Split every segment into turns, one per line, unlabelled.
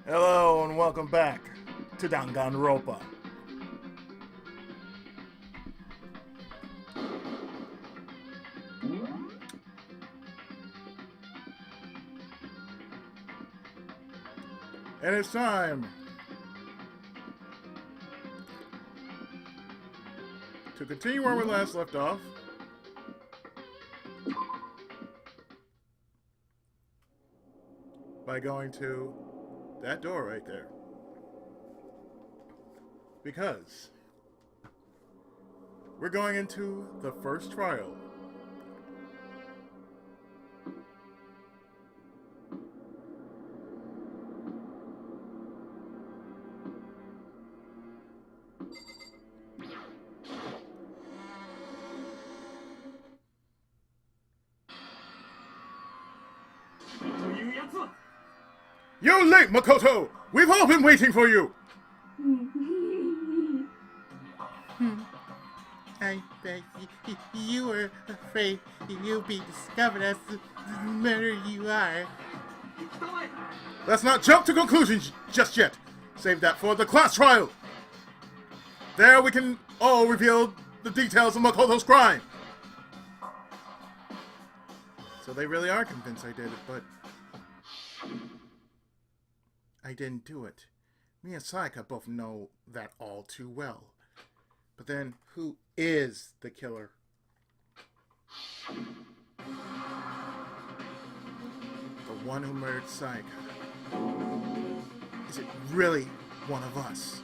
Hello and welcome back to Danganronpa. And it's time to continue where we last left off. By going to that door right there. Because we're going into the first trial. You're late, Makoto! We've all been waiting for you!
I bet you were afraid you'll be discovered as the murderer you are.
Let's not jump to conclusions just yet. Save that for the class trial. There we can all reveal the details of Makoto's crime. So they really are convinced I did it, but I didn't do it. Me and Sayaka both know that all too well. But then, who is the killer? The one who murdered Sayaka. Is it really one of us?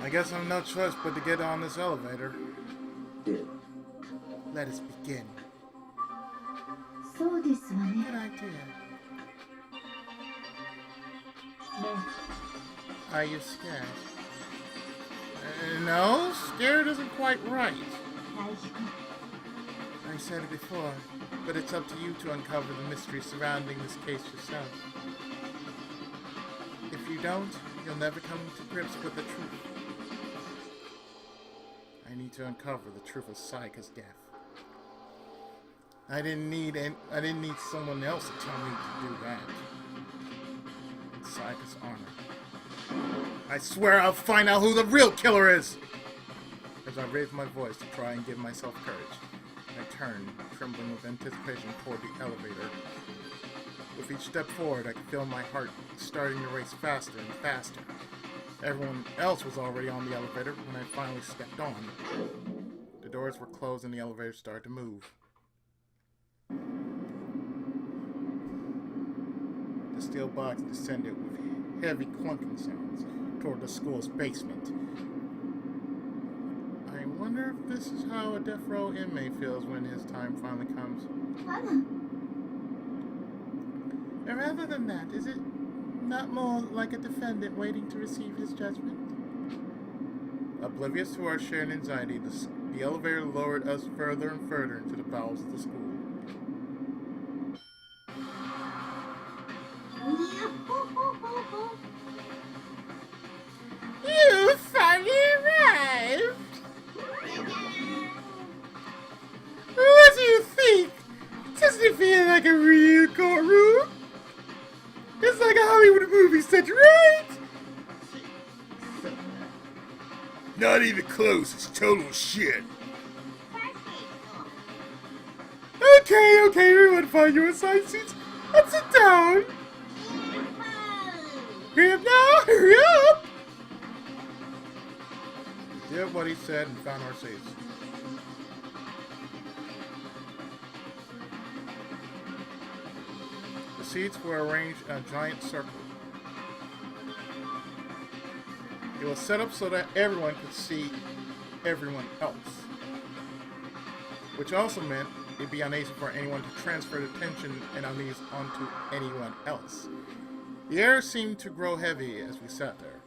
I guess I have no choice but to get on this elevator. Let us begin. Good idea. Are you scared? No, scared isn't quite right. I said it before, but it's up to you to uncover the mystery surrounding this case yourself. If you don't, you'll never come to grips with the truth. I need to uncover the truth of Sayaka's death. I didn't need someone else to tell me to do that. It's Sayaka's honor. I swear I'll find out who the real killer is! As I raised my voice to try and give myself courage, I turned, trembling with anticipation toward the elevator. With each step forward, I could feel my heart starting to race faster and faster. Everyone else was already on the elevator when I finally stepped on. The doors were closed and the elevator started to move. The steel box descended with heavy clunking sounds toward the school's basement. I wonder if this is how a death row inmate feels when his time finally comes. And rather than that, is it not more like a defendant waiting to receive his judgment? Oblivious to our shared anxiety, the elevator lowered us further and further into the bowels of the school.
You finally arrived! What do you think? Doesn't it feel like a real courtroom? It's like a Hollywood movie set, right?
Not even close, it's total shit.
Okay, everyone find your assigned seats and sit down. Hurry up now, hurry up!
We did what he said and found our seats. seats were arranged in a giant circle. It was set up so that everyone could see everyone else, which also meant it'd be uneasy for anyone to transfer the tension and unease onto anyone else. The air seemed to grow heavy as we sat there.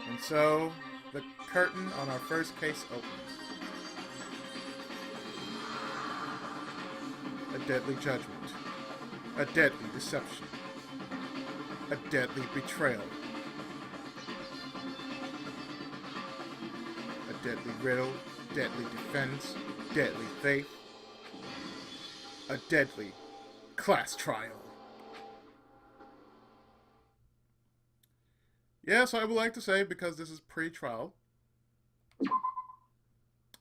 And so, the curtain on our first case opened. A deadly judgment. A deadly deception. A deadly betrayal. A deadly riddle. Deadly defense. Deadly faith. A deadly class trial. Yes, I would like to say, because this is pre-trial.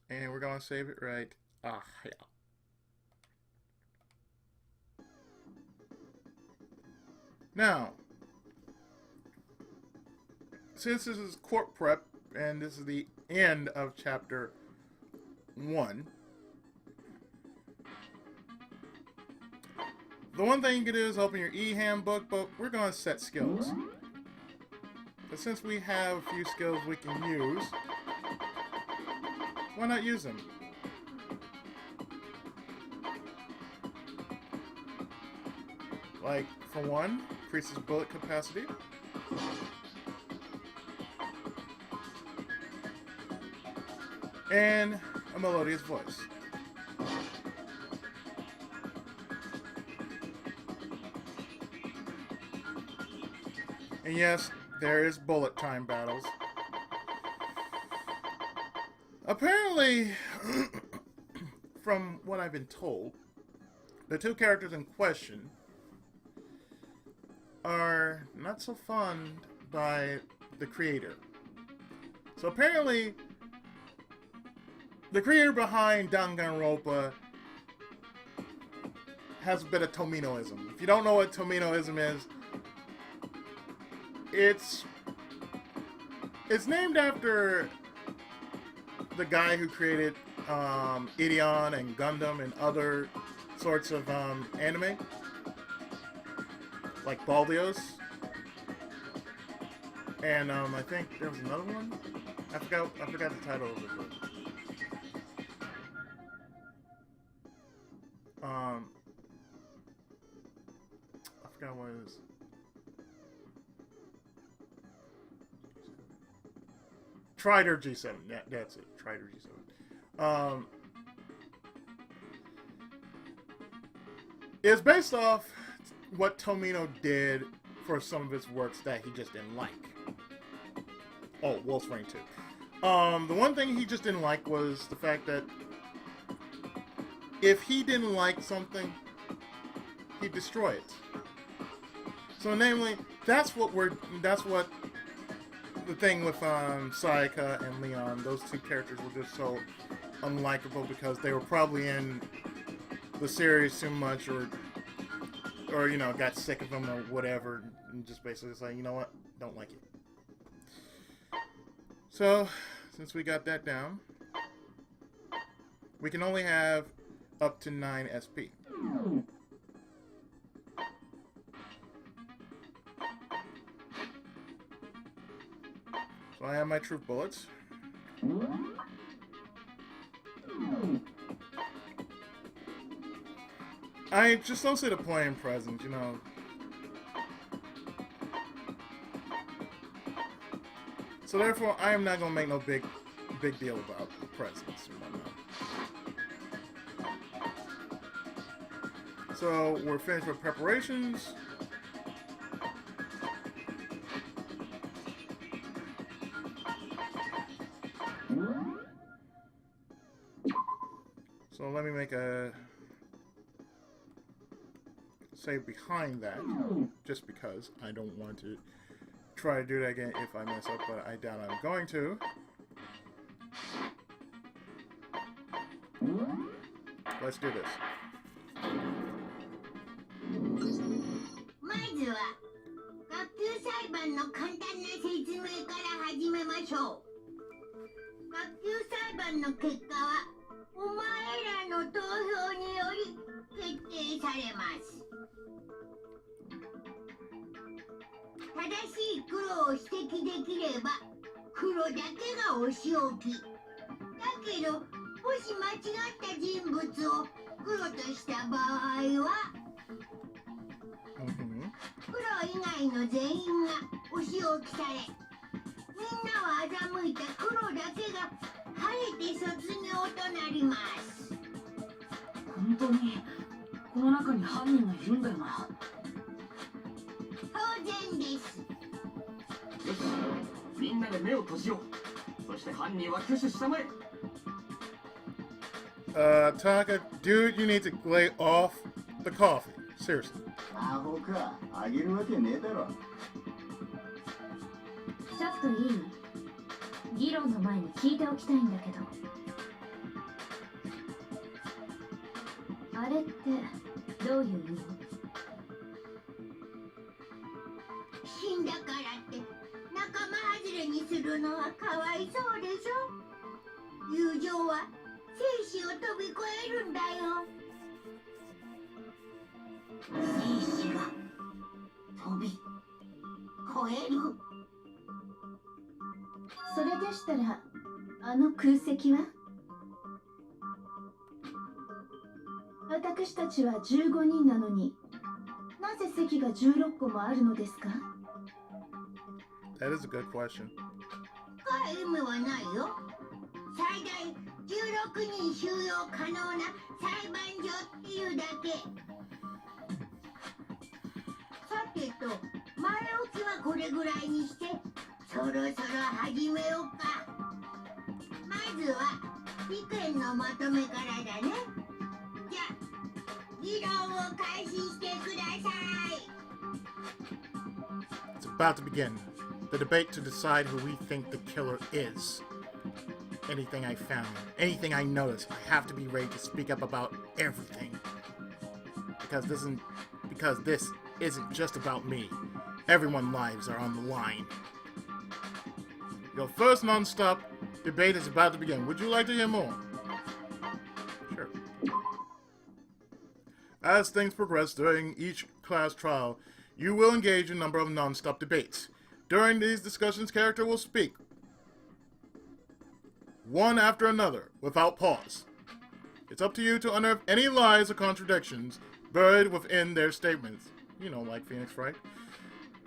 And we're going to save it right. Yeah. Now, since this is court prep, and this is the end of chapter 1, the one thing you can do is open your e-handbook, but we're going to set skills. But since we have a few skills we can use, why not use them? Like, for one, increases bullet capacity. And a melodious voice. And yes, there is bullet time battles. Apparently, from what I've been told, the two characters in question are not so fond by the creator. So apparently, the creator behind Danganronpa has a bit of Tominoism. If you don't know what Tominoism is, it's named after the guy who created Ideon and Gundam and other sorts of anime, like Baldios. And I think there was another one. I forgot the title of it. I forgot what it is. Trider G7. Yeah, that's it. Trider G7. It's based off what Tomino did for some of his works that he just didn't like. Oh, Wolf's Rain 2. The one thing he just didn't like was the fact that if he didn't like something, he'd destroy it. So, namely, that's what the thing with Sayaka and Leon. Those two characters were just so unlikable because they were probably in the series too much, or you know, got sick of them or whatever, and just basically say, you know what, don't like it. So, since we got that down, we can only have up to 9 SP. So I have my troop bullets. I just don't see the point in presents, you know. So therefore, I am not gonna make no big deal about the presents and whatnot. So we're finished with preparations. So let me make a save behind that, just because I don't want to try to do that again if I mess up, but I doubt I'm going to. Let's do this.
まずは学級裁判の簡単な説明から始めましょう。学級裁判の結果はお前らの投票にしい黒を指摘できれば黒だけがお仕置き。だけどもし間違った人物を黒とした場合は黒以外の全員がお仕置きされ、みんなは欺いた黒だけが晴れて卒業となります。
本当にこの中に犯人がいるんだよな。
当然です。
よし、みんなで目を閉じよう。そして犯人は挙手したまえ。
Taka, dude, you need to lay off the coffee. Seriously.
アホか、あげるわけねえだろ。
ちょっといい？議論の前に聞いておきたいんだけど、あれってどういう意味？
死んだからって仲間外れにするのはかわいそうでしょ。友情は生死を飛び越えるんだよ。生死が飛び越える。
それでしたらあの空席は？私たちは15人なのになぜ席が16個もあるのですか？
That is a good question.
深い意味はないよ。最大16人収容可能な裁判所っていうだけ。さてと、前置きはこれぐらいにして、そろそろ始めようか。まずは意見のまとめからだね。じゃあ議論を開始してください。
It's about to begin. The debate to decide who we think the killer is. Anything I found, anything I noticed, I have to be ready to speak up about everything. Because this isn't just about me. Everyone's lives are on the line. Your first non-stop debate is about to begin. Would you like to hear more? Sure. As things progress during each class trial, you will engage in a number of non-stop debates. During these discussions, character will speak one after another, without pause. It's up to you to unearth any lies or contradictions buried within their statements. You know, like Phoenix Wright.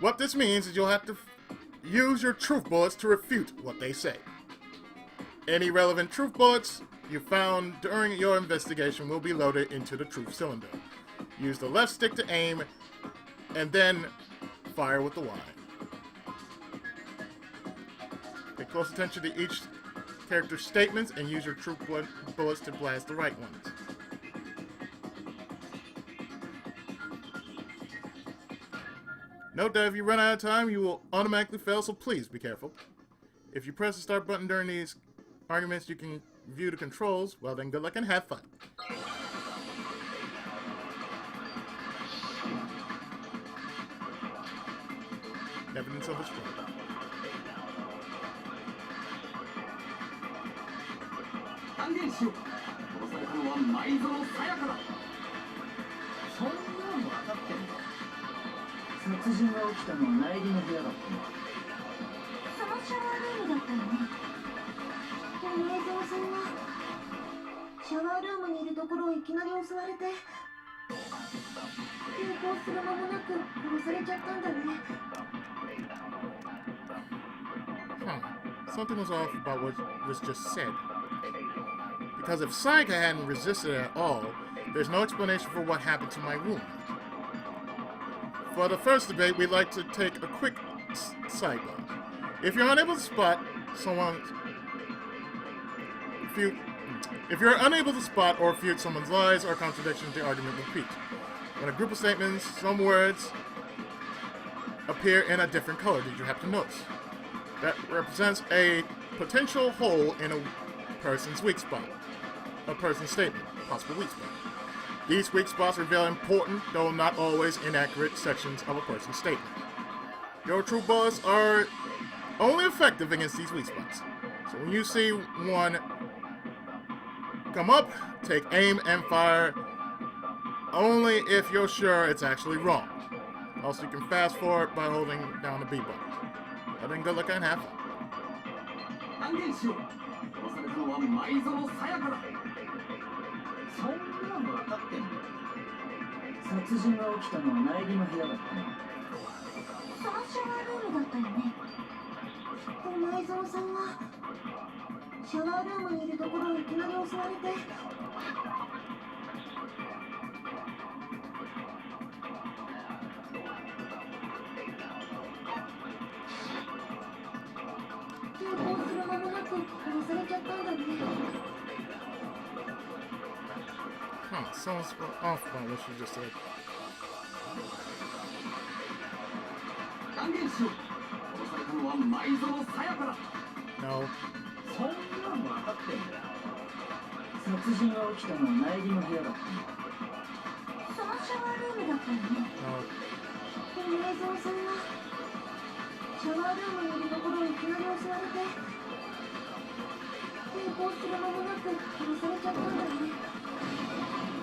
What this means is you'll have to use your truth bullets to refute what they say. Any relevant truth bullets you found during your investigation will be loaded into the truth cylinder. Use the left stick to aim, and then fire with the Y. Pay close attention to each character's statements and use your truth bullets to blast the right ones. Note that if you run out of time, you will automatically fail, so please be careful. If you press the start button during these arguments, you can view the controls. Well then, good luck and have fun. Evidence of a struggle.
断言しよう。殺されたのは埋蔵さやかだ。
そんなの分かってんの？殺人が起きたのは苗木の部屋だったの。
そのシャワールームだったよね。で、前澤さんはシャワールームにいるところをいきなり襲われて、抵抗する間もなく殺されちゃったんだね。
Something was off about what was just said. Because if Sayaka hadn't resisted at all, there's no explanation for what happened to my room. For the first debate, we'd like to take a quick sidebar. If you're unable to spot or refute someone's lies or contradictions, the argument will repeat. When a group of statements, some words appear in a different color, did you happen to notice? That represents a potential hole in a person's weak spot. A person's statement, possible weak spot. These weak spots reveal important, though not always inaccurate, sections of a person's statement. Your true bullets are only effective against these weak spots. So when you see one come up, take aim and fire only if you're sure it's actually wrong. Also, you can fast forward by holding down the B button. But then good luck and have fun.
断言しよう。殺されたのは前園さやかだ。
そんなの分かってんだよ。殺人が起きたのは苗木の部屋だったの。
そのシャワールームだったよね。前園さんはシャワールームにいるところをいきなり襲われて。抵抗する間もなく殺されちゃったんだね。
Huh, sounds off by what she just said.
断言しよう。殺されたのは前園さやかだ。
No.
そんなの分かってんだよ。殺人が起きたのは苗木の部屋だったの。
そのシャワールームだったよね。
No.
前園さんはシャワールームにいるところをいきなり襲われて。抵抗する間もなく殺されちゃったんだね。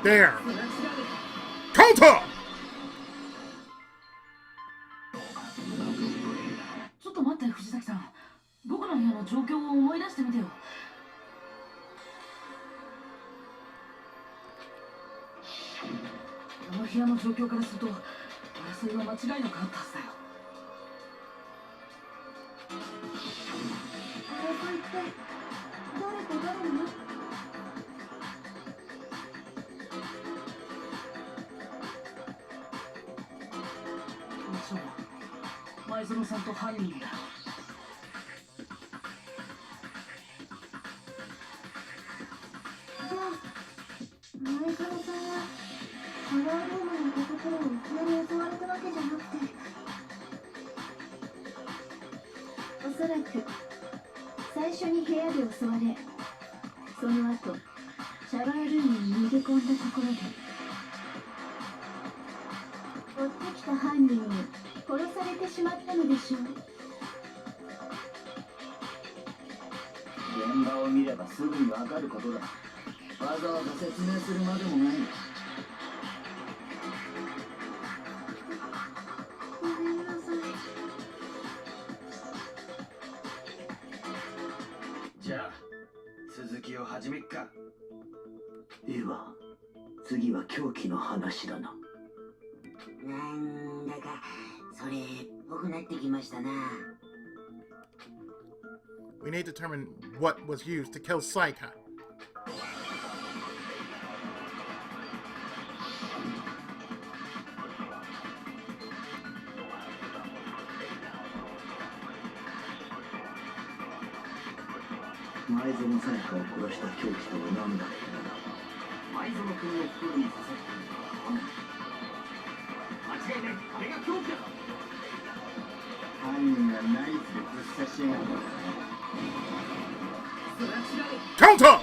There! Counter!
ちょっと待って藤崎さん、僕の部屋の状況を思い出してみてよ。あの部屋の状況からすると争いは間違いなくあったはずだよ。
争いって誰と誰の？
そう、前園さんと犯人だよ。
じゃあ前園さんはシャワールームにいたところをいきなり襲われたわけじゃなくて、おそらく最初に部屋で襲われ、その後シャワールームに逃げ込んだところで追ってきた犯人に殺されてしまったのでしょう。
現場を見ればすぐに分かることだ。わざわざ説明するまでもない。
ごめんなさい。
じゃあ続きを始めっか。では次は凶器の話だな。
なんだかそれっぽくなってきましたな。
We need to determine what was used to kill Sayaka.
前園さやかを殺した凶器とは何だろう。
前園君の袋に刺さっているのは犯人。間違いない、あれが凶器だ。
犯人がナイフでぶっ刺しやがった。
それは違う。
Counter!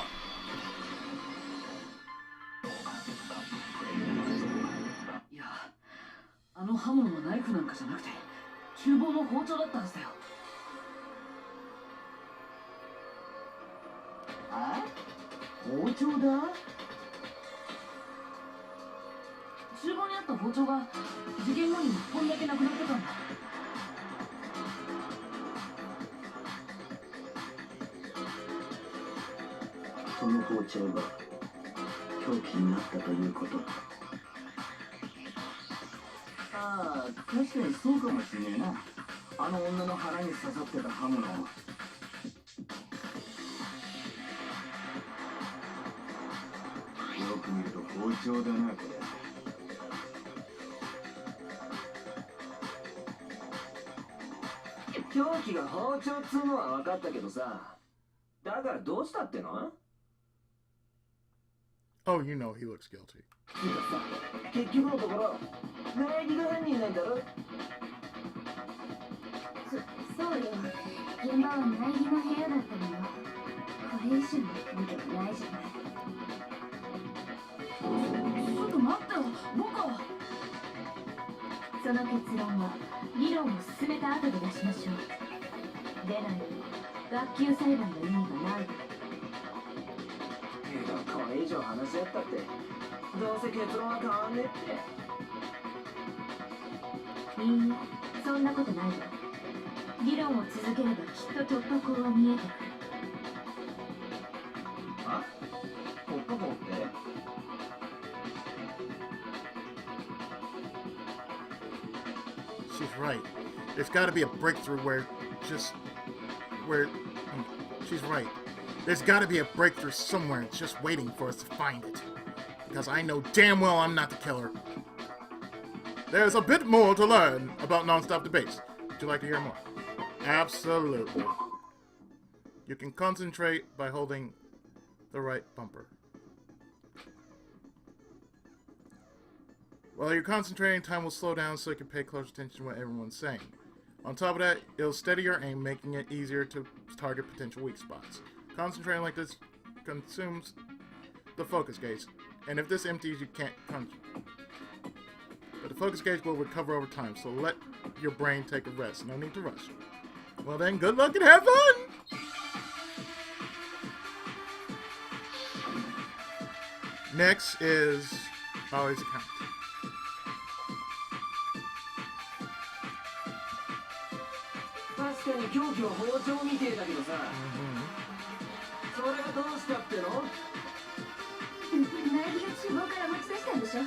いや、あの刃物はナイフなんかじゃなくて厨房の包丁だったはずだよ。
あ？包丁だ？
厨房にあった包丁が事件後に1本だけなくなってたんだ。
その包丁が凶器になったということ。ああ、確かにそうかもしれねえな。あの女の腹に刺さってた刃物。よく見ると包丁だな、これ。凶器が包丁っつうのは分かったけどさ、だからどうしたっての？
Oh, you know he looks guilty.
結局のところ、苗木が犯人なんだろ？
そうよ。現場は苗木の部屋だったのよ。これ以上のことはないじゃない。
ちょっと待ってよ、僕は。
その結論は議論を進めた後で出しましょう。でないと学級裁判の意味がない。
けどこれ以上話し合ったってどうせ結論は変わんねえって。
いいえ、そんなことないわ。議論を続ければきっと突破口は見えてくる。
あ、突破口って？
She's right. There's got to be a breakthrough where she's right. There's got to be a breakthrough somewhere just waiting for us to find it. Because I know damn well I'm not the killer. There's a bit more to learn about non-stop debates. Would you like to hear more? Absolutely. You can concentrate by holding the right bumper. While you're concentrating, time will slow down so you can pay close attention to what everyone's saying. On top of that, it'll steady your aim, making it easier to target potential weak spots. Concentrating like this consumes the focus gauge, and if this empties, you can't concentrate. But the focus gauge will recover over time, so let your brain take a rest. No need to rush. Well then, good luck and have fun! Next is Holly's account.
確かに凶器は包丁みてえだけどさ、それがどうしたっての？
苗木が厨房から持ち出したんでしょ。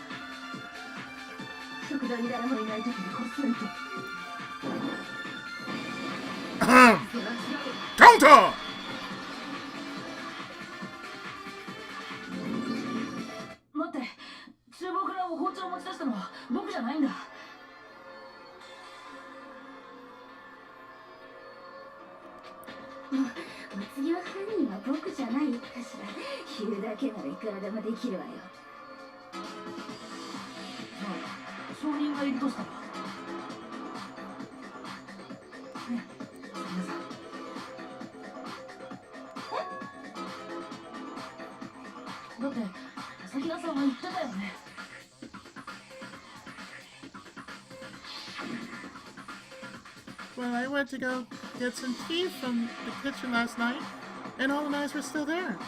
食堂に誰もいない時にこっそりと。
Counter!
待って、厨房から包丁を持ち出したのは僕じゃないんだ。
お次は犯人は僕じゃないかしら。言うだけならいくらでもできるわよ。
まあ、証人がいるとしたら。ね、皆さん。だって朝比奈さんは言ってたよね。
Well, I went to go get some tea from the kitchen last night, and all the knives were still there.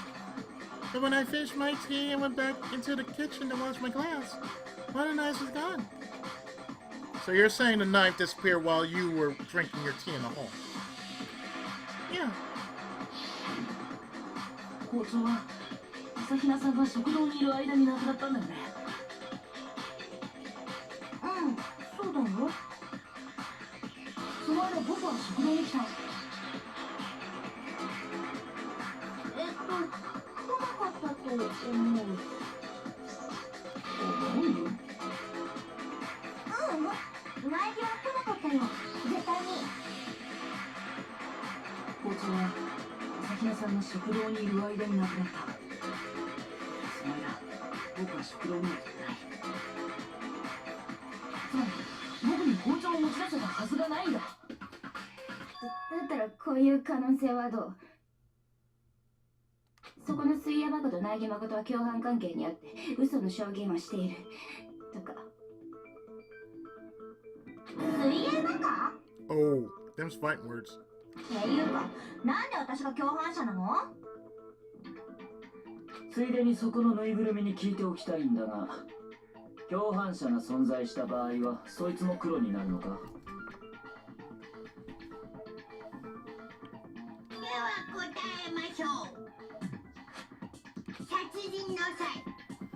But when I finished my tea and went back into the kitchen to wash my glass, one of the knives was gone.
So you're saying the knife disappeared while you were drinking your tea in the hall?
Yeah.
包丁は朝比奈さんが食堂にいる間になくなったんだよね。
うん、そうだよ。
その間僕は食堂に来た。
来なかったと思う。
思う？
苗木は来なかったよ。絶対に。
包丁は朝比奈さんが食堂にいる間になくなった。その間僕は食堂には行ってない。つまり僕に包丁を持ち出せたはずがないんだ。
だったらこういう可能性はどう？そこの水山誠と苗木誠は共犯関係にあって嘘の証言をしているとか。水山か？
Oh, them's fighting words.
っていうか、なんで私が共犯者なの？
ついでにそこのぬいぐるみに聞いておきたいんだが、共犯者が存在した場合はそいつも黒になるのか？
では答えましょう。殺人の際、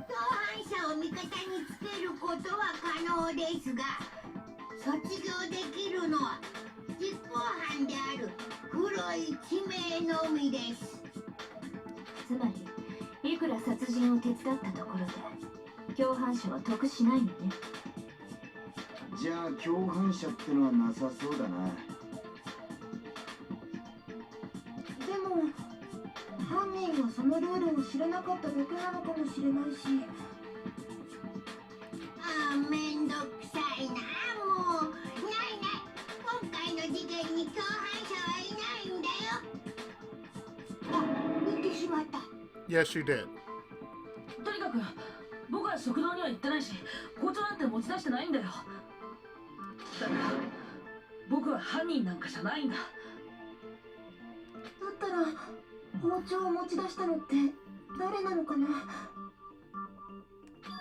共犯者を味方につけることは可能ですが、卒業できるのは実行犯である黒い地名のみです。
つまりいくら殺人を手伝ったところで共犯者は得しないのね。
じゃあ共犯者ってのはなさそうだな。
でも犯人はそのルールを知らなかっただけなのかもしれないし。
ああ、めんどくさいな。もうないない。今回の事件に共犯者はいないんだよ。あ、言ってしまった。
Yes, you did.
とにかく僕は食堂には行ってないし、包丁なんて持ち出してないんだよ。だから僕は犯人なんかじゃないんだ。
だったら包丁を持ち出したのって誰なのかな。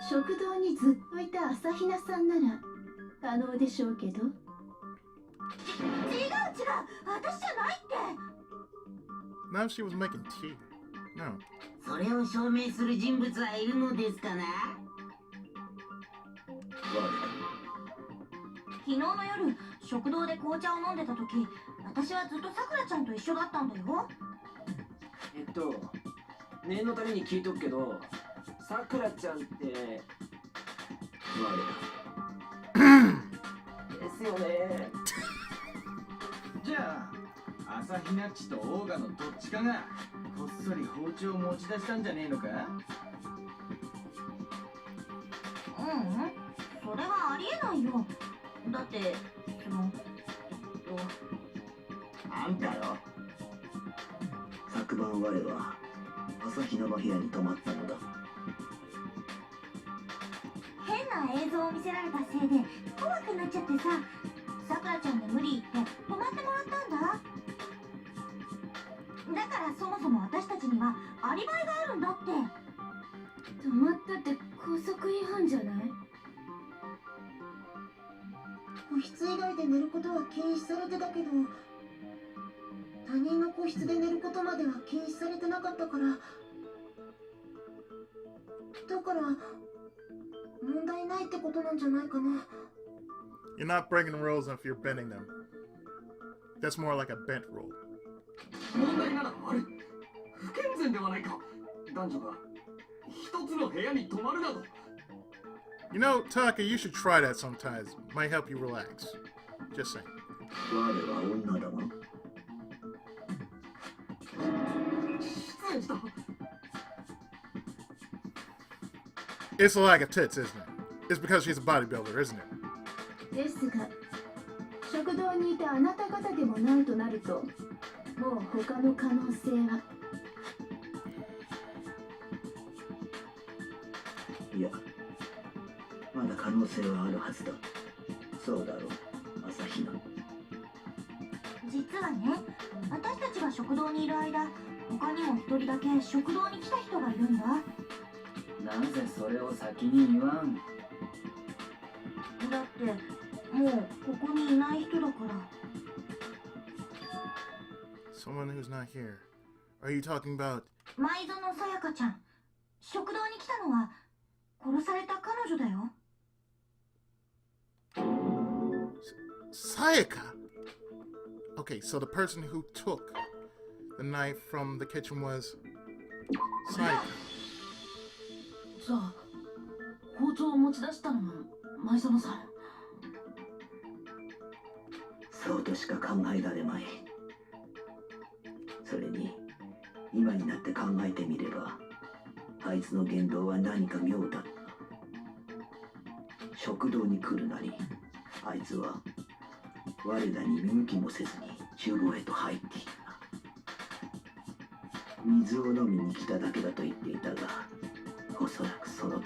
食堂にずっといた朝比奈さんなら可能でしょうけど。
違う違う、私じゃないって。
Now she was making tea. No.
それを証明する人物はいるのですかな。
昨日の夜食堂で紅茶を飲んでた時、私はずっとさくらちゃんと一緒だったんだよ。
念のために聞いとくけど、さくらちゃんってですよね。
じゃあ朝日奈っちとオーガのどっちかがこっそり包丁を持ち出したんじゃねえのか。
それはありえないよ。だって
あんたよ。
昨晩我は朝日奈の部屋に泊まったのだ。
変な映像を見せられたせいで怖くなっちゃってさ、さくらちゃんに無理言って泊まってもらったんだ。だからそもそも私たちにはアリバイがあるんだって。泊まったって校則違反じゃない？
個室以外で寝ることは禁止されてたけど、他人の個室で寝ることまでは禁止されてなかったから、だから問題ないってことなんじゃないかな。
You're not breaking the rules if you're bending them. That's more like a bent rule.
問題なら悪い。不健全ではないか。男女が一つの部屋に泊まるなど。
You know, Taka, you should try that sometimes. Might help you relax. Just saying.
我は女だが。
失礼した。
It's like a tits, isn't it? It's because she's a bodybuilder, isn't it?
ですが、食堂にいたあなた方でもないとなると、もう他の可能性は。
いや、まだ可能性はあるはずだ。そうだろう、朝日奈。
実はね、私たちが食堂にいる間、他にも一人だけ食堂に来た人がいるんだ。
なぜそれを先に言わん？
だってもうここにいない人だから。
Someone who's not here. Are you talking about...
前園さやかちゃん。食堂に来たのは殺された彼女だよ。
Sayaka? Okay, so the person who took the knife from the kitchen was Sayaka.
じゃあ包丁を持ち出したのも前園さん。
そうとしか考えられまい。それに今になって考えてみれば、あいつの言動は何か妙だった。食堂に来るなり、あいつは我らに見向きもせずに厨房へと入っていった。水を飲みに来ただけだと言っていたが、おそらくその時。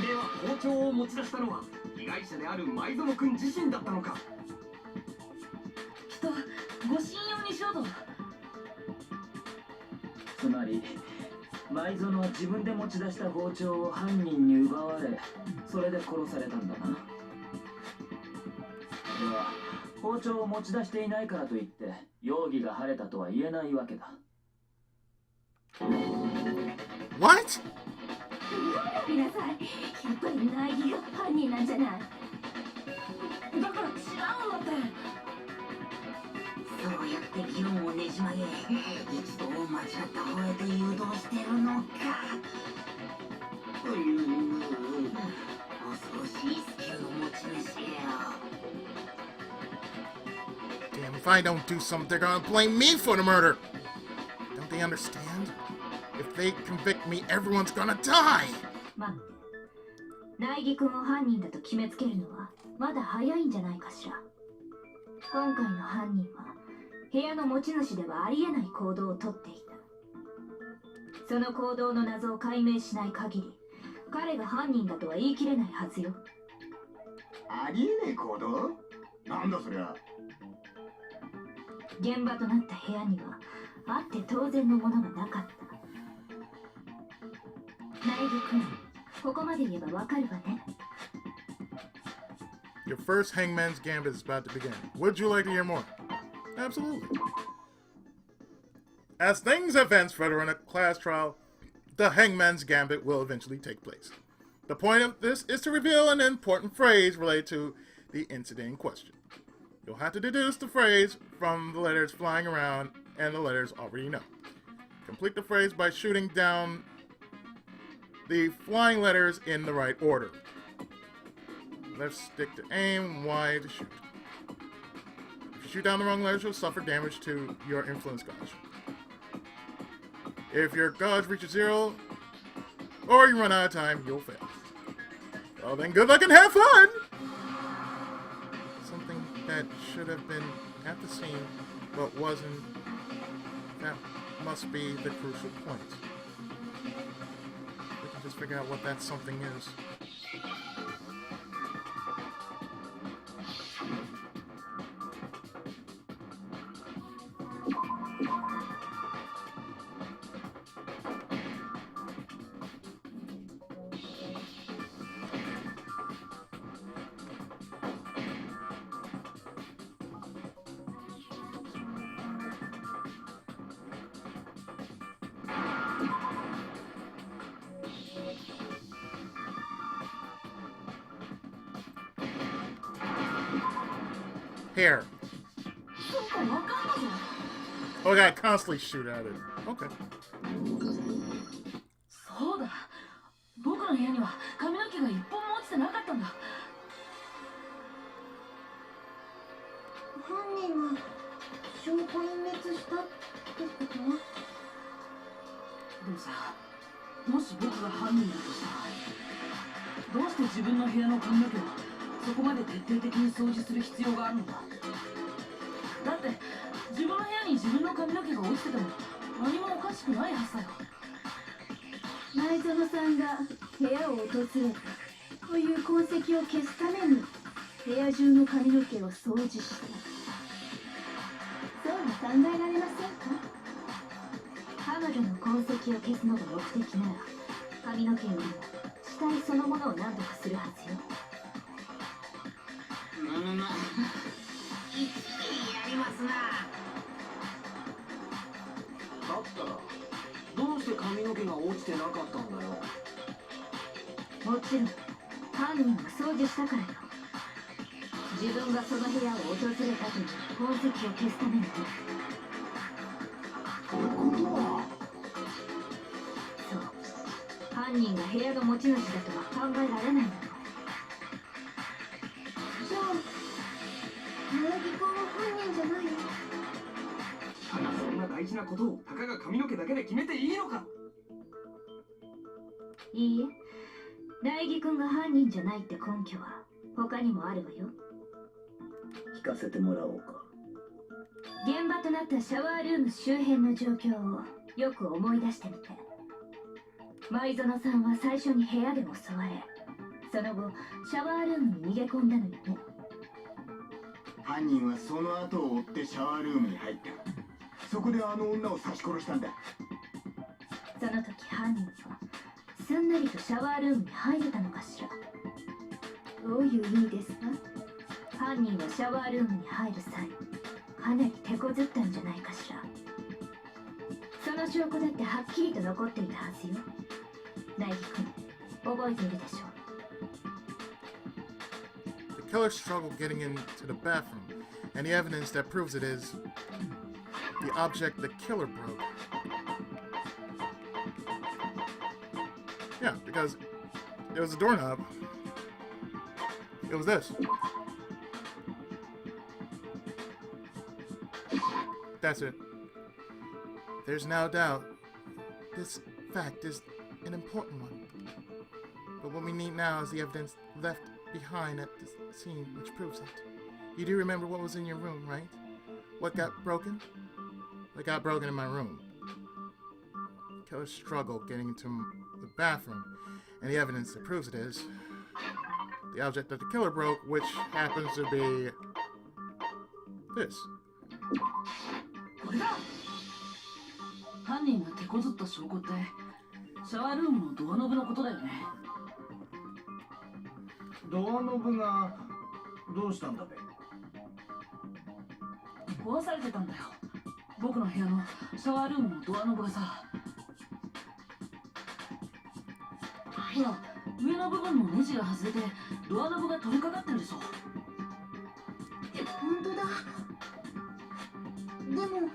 では包丁を持ち出したのは被害者である前園君自身だったのか。
きっとご信用にしようと。
つまり前園は自分で持ち出した包丁を犯人に奪われ、それで殺されたんだな。では包丁を持ち出していないからといって容疑が晴れたとは言えないわけだ。
What?
見なさい、やっぱり苗木が犯人なんじゃない。
だから違うんだって。
そうやって議論をねじ曲げ、一度間違った方へと誘導してるのか。恐ろしいスキルの持ち主よ。
Damn, if I don't do something, they're gonna blame me for the murder. Don't they understand? If they convict me, everyone's gonna die.
待って、苗木君を犯人だと決めつけるのはまだ早いんじゃないかしら。今回の犯人は部屋の持ち主ではありえない行動をとっていた。その行動の謎を解明しない限り、彼が犯人だとは言い切れないはずよ。
ありえねえ行動？なんだそりゃ。
現場となった部屋にはあって当然のものがなかった。苗木君、ここまで言えばわかるわね。
Your first Hangman's Gambit is about to begin. Would you like to hear more? Absolutely. As things advance further in a class trial, the Hangman's Gambit will eventually take place. The point of this is to reveal an important phrase related to the incident in question. You'll have to deduce the phrase from the letters flying around and the letters already know. Complete the phrase by shooting down the flying letters in the right order. Left stick to aim, Y to shoot. If you shoot down the wrong letters, you'll suffer damage to your influence gauge. If your gauge reaches 0, or you run out of time, you'll fail. Well then, good luck and have fun! Something that should have been at the scene, but wasn't. That must be the crucial point. We can just figure out what that something is. Hair. Oh, I gotta constantly shoot at it. Okay.
そうだ。僕の部屋には髪の毛が一本も落ちてなかったんだ。
犯人は証拠隠滅したってこと？
でもさ、もし僕が犯人だとしたら、どうして自分の部屋の髪の毛をそこまで徹底的に掃除する必要があるのだ。だって自分の部屋に自分の髪の毛が落ちてても何もおかしくないはずだよ。
前園さんが部屋を訪れたという痕跡を消すために部屋中の髪の毛を掃除した。そうは考えられませんか？彼女の痕跡を消すのが目的なら髪の毛よりも死体そのものを何とかするはずよ。
一気にやりますな。
だったらどうして髪の毛が落ちてなかったんだよ。
もちろん犯人が掃除したからよ。自分がその部屋を訪れたという痕跡を消すためにね。
ということは
そう、犯人が部屋の持ち主だとは考えられないのよ。
じゃあ苗木君は犯人じゃないの？
ただそんな大事なことをたかが髪の毛だけで決めていいのか。
いいえ、苗木君が犯人じゃないって根拠は他にもあるわよ。
聞かせてもらおうか。
現場となったシャワールーム周辺の状況をよく思い出してみて。前園さんは最初に部屋で襲われ、その後シャワールームに逃げ込んだのよね。
犯人はその後を追ってシャワールームに入った。そこであの女を刺し殺したんだ。
その時犯人はすんなりとシャワールームに入れたのかしら。どういう意味ですか？犯人はシャワールームに入る際かなり手こずったんじゃないかしら。その証拠だってはっきりと残っていたはずよ。苗木君、覚えているでしょう。
The killer struggled getting into the bathroom, and the evidence that proves it is the object the killer broke. Yeah, because it was a doorknob. It was this. That's it. There's no doubt. This fact is an important one. But what we need now is the evidence left behind at the scene which proves it. You do remember what was in your room, right? What got broken? What got broken in my room? Killer struggled getting into the bathroom, and the evidence that proves it is the object that the killer broke, which happens to be this.
これだ。犯人が手こずった証拠ってシャワールームのドアノブのことだよね。
ドアノブがどうしたんだべ。
壊されてたんだよ。僕の部屋のシャワールームのドアノブがさ。ほら、上の部分のネジが外れてドアノブが取りかかってるでしょ。
本当だ。でも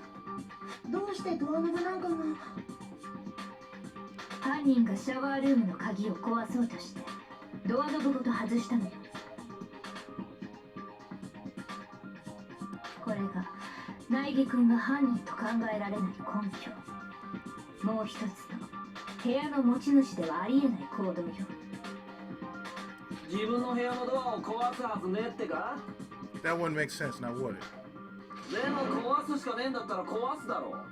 どうしてドアノブなんかが。
犯人がシャワールームの鍵を壊そうとしてドアノブごと外したのよ。これが苗木君が犯人と考えられない根拠。もう一つの部屋の持ち主ではありえない行動よ。
自分の部屋のドアを壊すはずねってか。
That wouldn't make sense, now would it?
でも壊すしかねえんだったら壊すだろ。あ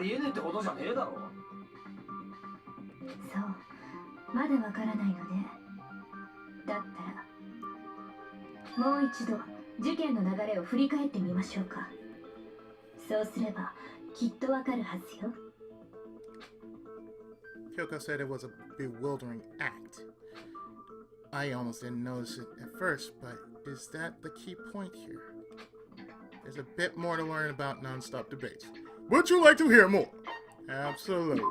りえねえってことじゃねえだろ。
そう、まだわからないので、だったらもう一度事件の流れを振り返ってみましょうか。そうすればきっとわかるはずよ。
Kyoko said it was a bewildering act. I almost didn't notice it at first, but is that the key point here? There's a bit more to learn about non-stop debates. Would you like to hear more? Absolutely.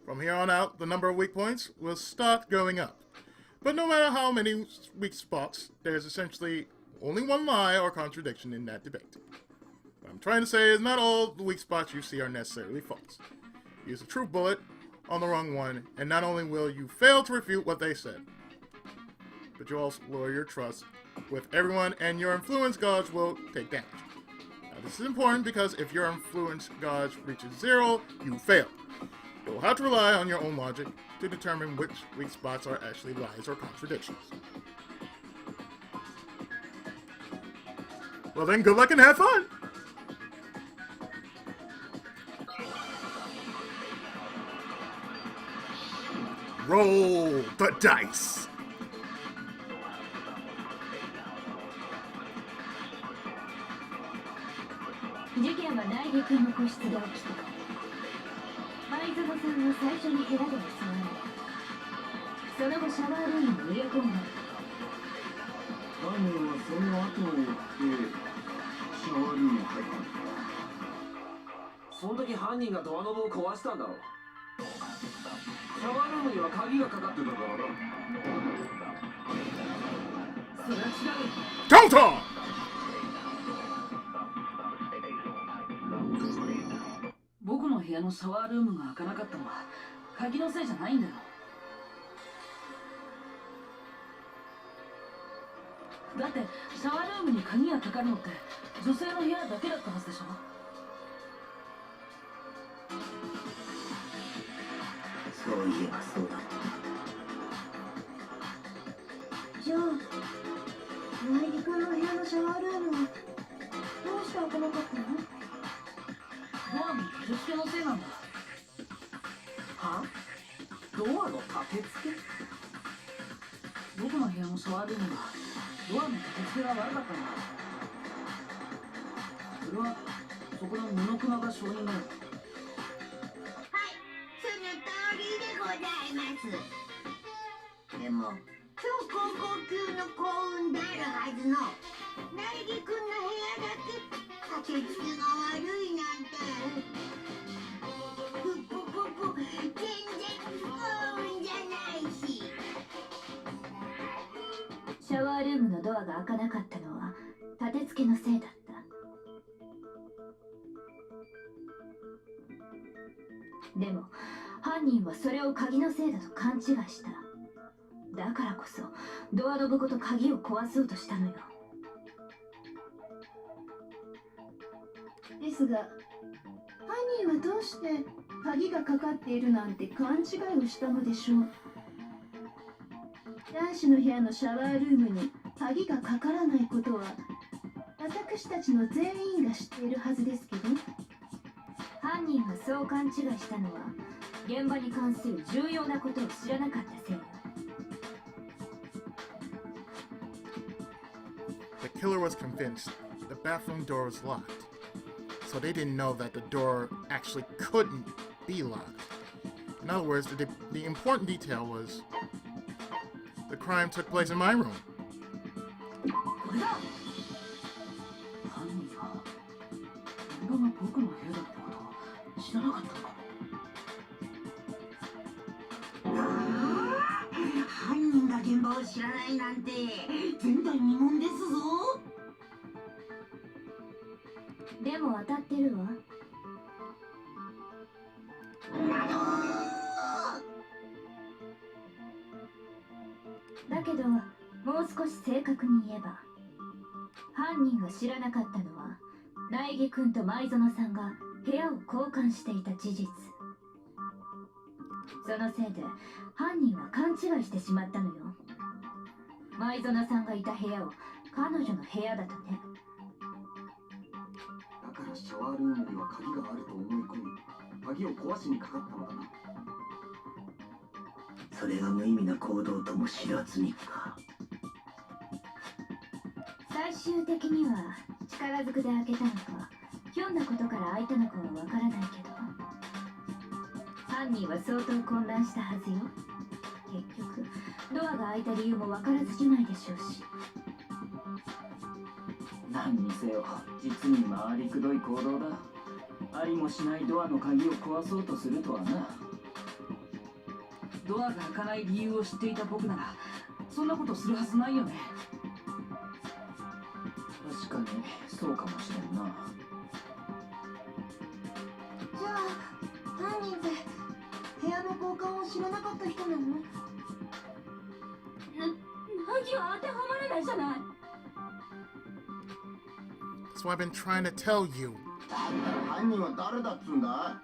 From here on out, the number of weak points will start going up. But no matter how many weak spots, there's essentially only one lie or contradiction in that debate. What I'm trying to say is not all the weak spots you see are necessarily false. Use a true bullet on the wrong one, and not only will you fail to refute what they said, but you'll also lower your trust with everyone, and your influence gauge will take damage. Now, this is important because if your influence gauge reaches 0, you fail. You'll have to rely on your own logic to determine which weak spots are actually lies or contradictions. Well then, good luck and have fun! Roll the dice!
事件は苗木君の個室で起きた。前園さんは最初に部屋で襲われ、その後シャワールームに入れ込んだ。
犯人はその後を追ってシャワールームに入ったんだ。
その時犯人がドアノブを壊したんだろう。シャワールームには鍵がかかってたからな。
それは違う。
カウンター！
僕の部屋のシャワールームが開かなかったのは鍵のせいじゃないんだよ。だってシャワールームに鍵がかかるのって女性の部屋だけだったはずでしょ。
そういえばそうだった。
じゃあ苗木君の部屋のシャワールームはどうして開かなかったの？
ドアの立て付けのせいなんだ。
は？ドアの立て付け？
僕の部屋のシャワールームはドアの立て付けが悪かったんだ。それはそこの布熊が証人だよ。
はい、その通りでございます。でも超高校級の幸運であるはずの苗木君の部屋だけ立て付けが悪いなんて。全然幸運じゃないし。
シャワールームのドアが開かなかったのは立て付けのせいだった。でも犯人はそれを鍵のせいだと勘違いした。だからこそドアノブごと鍵を壊そうとしたのよ。
ですが犯人はどうして鍵がかかっているなんて勘違いをしたのでしょう。男子の部屋のシャワールームに鍵がかからないことは私たちの全員が知っているはずですけど。
犯人がそう勘違いしたのは現場に関する重要なことを知らなかったせいよ。
The killer was convinced the bathroom door was locked, so they didn't know that the door actually couldn't be locked. In other words, the important detail was the crime took place in my room.
れだ。犯人は現場が僕の部屋だってことを知らなかったのか。
犯人が現場を知らないなんて前代未聞ですぞ。
でも当たってるわ。だけどもう少し正確に言えば、犯人が知らなかったのは苗木くんと舞園さんが部屋を交換していた事実。そのせいで犯人は勘違いしてしまったのよ。舞園さんがいた部屋を彼女の部屋だとね。
だからシャワールームには鍵があると思い込み、鍵を壊しにかかったのだな。
それが無意味な行動とも知らずにか。
最終的には力ずくで開けたのか、ひょんなことから開いたのかはわからないけど、犯人は相当混乱したはずよ。結局ドアが開いた理由もわからずじまいでしょうし。
何にせよ実に回りくどい行動だ。ありもしないドアの鍵を壊そうとするとはな。
ドアが開かない理由を知っていた僕ならそんなことするはずないよね。
確かにそうかもしれんな。
じゃあ犯人って部屋の交換を知らなかった人なの？
鍵は当てはまらないじゃない。
That's what I've been trying to tell you.
だったら犯人は誰だっつんだ？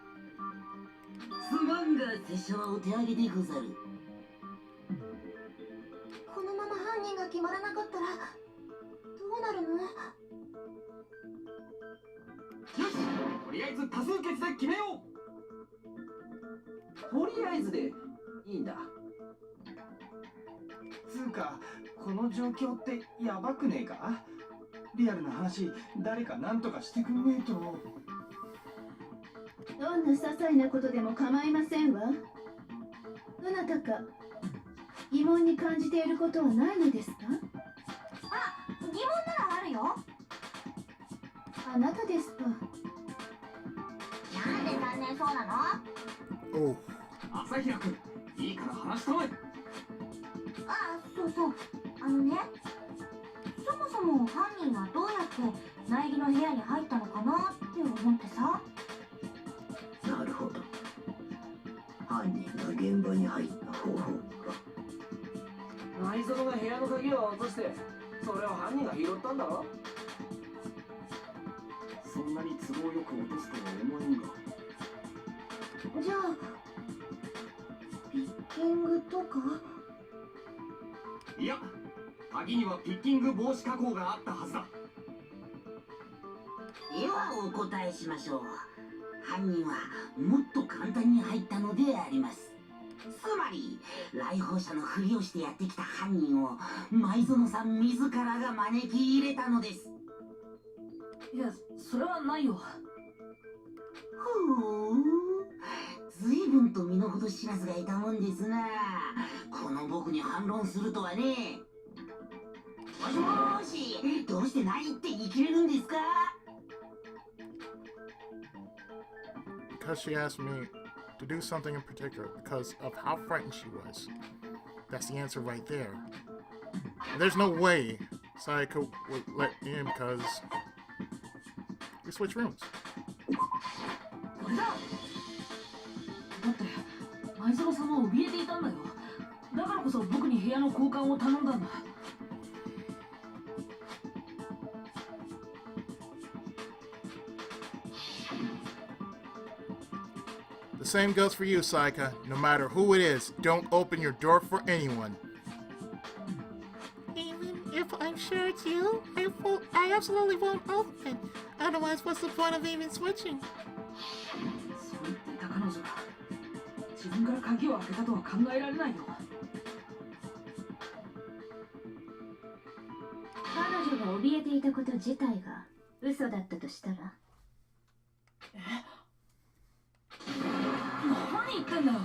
すまんが拙者はお手上げでござる。
このまま犯人が決まらなかったらどうなるの？
よし、とりあえず多数決で決めよ
とりあえずでいいんだ。
つうか、この状況ってやばくねえか？リアルな話、誰か何とかしてくんねえと。
どんな些細なことでも構いませんわ。どなたか疑問に感じていることはないのですか？
あ、疑問ならあるよ。
あなたですか。
なんで残念そうなの？
Oh.
朝平君、いいから話したまえ。
あ、そうそう。そもそも犯人はどうやって苗木の部屋に入ったのかなって思ってさ。
なるほど。犯人が現場に入った方法か。
舞園が部屋の鍵を落として、それを犯人が拾ったんだろ。
そんなに都合よく落とすとは思えんが。
じゃあピッキングとか？
いや、鍵にはピッキング防止加工があったはずだ。
ではお答えしましょう。犯人はもっと簡単に入ったのであります。つまり来訪者のふりをしてやってきた犯人を舞園さん自らが招き入れたのです。
いや、それはないよ。
ほう、随分と身の程知らずがいたもんですな。この僕に反論するとはね。もしもーし、どうしてないって言い切れるんですか？
Because she asked me to do something in particular because of how frightened she was. That's the answer right there. There's no way Sayaka would let me in because we switch rooms.
これだ。だって舞園さんは怯えていたんだよ。だからこそ僕に部屋の交換を頼んだんだ。
The same goes for you, Sayaka. No matter who it is, don't open your door for anyone.
Even if I'm sure it's you, I absolutely won't open. Otherwise, what's the point of even switching?
そう言っていた彼女が自分から鍵を開けたとは考えられないよ。
彼女が怯えていたこと自体が嘘だったとしたら？
何言ってんだよ。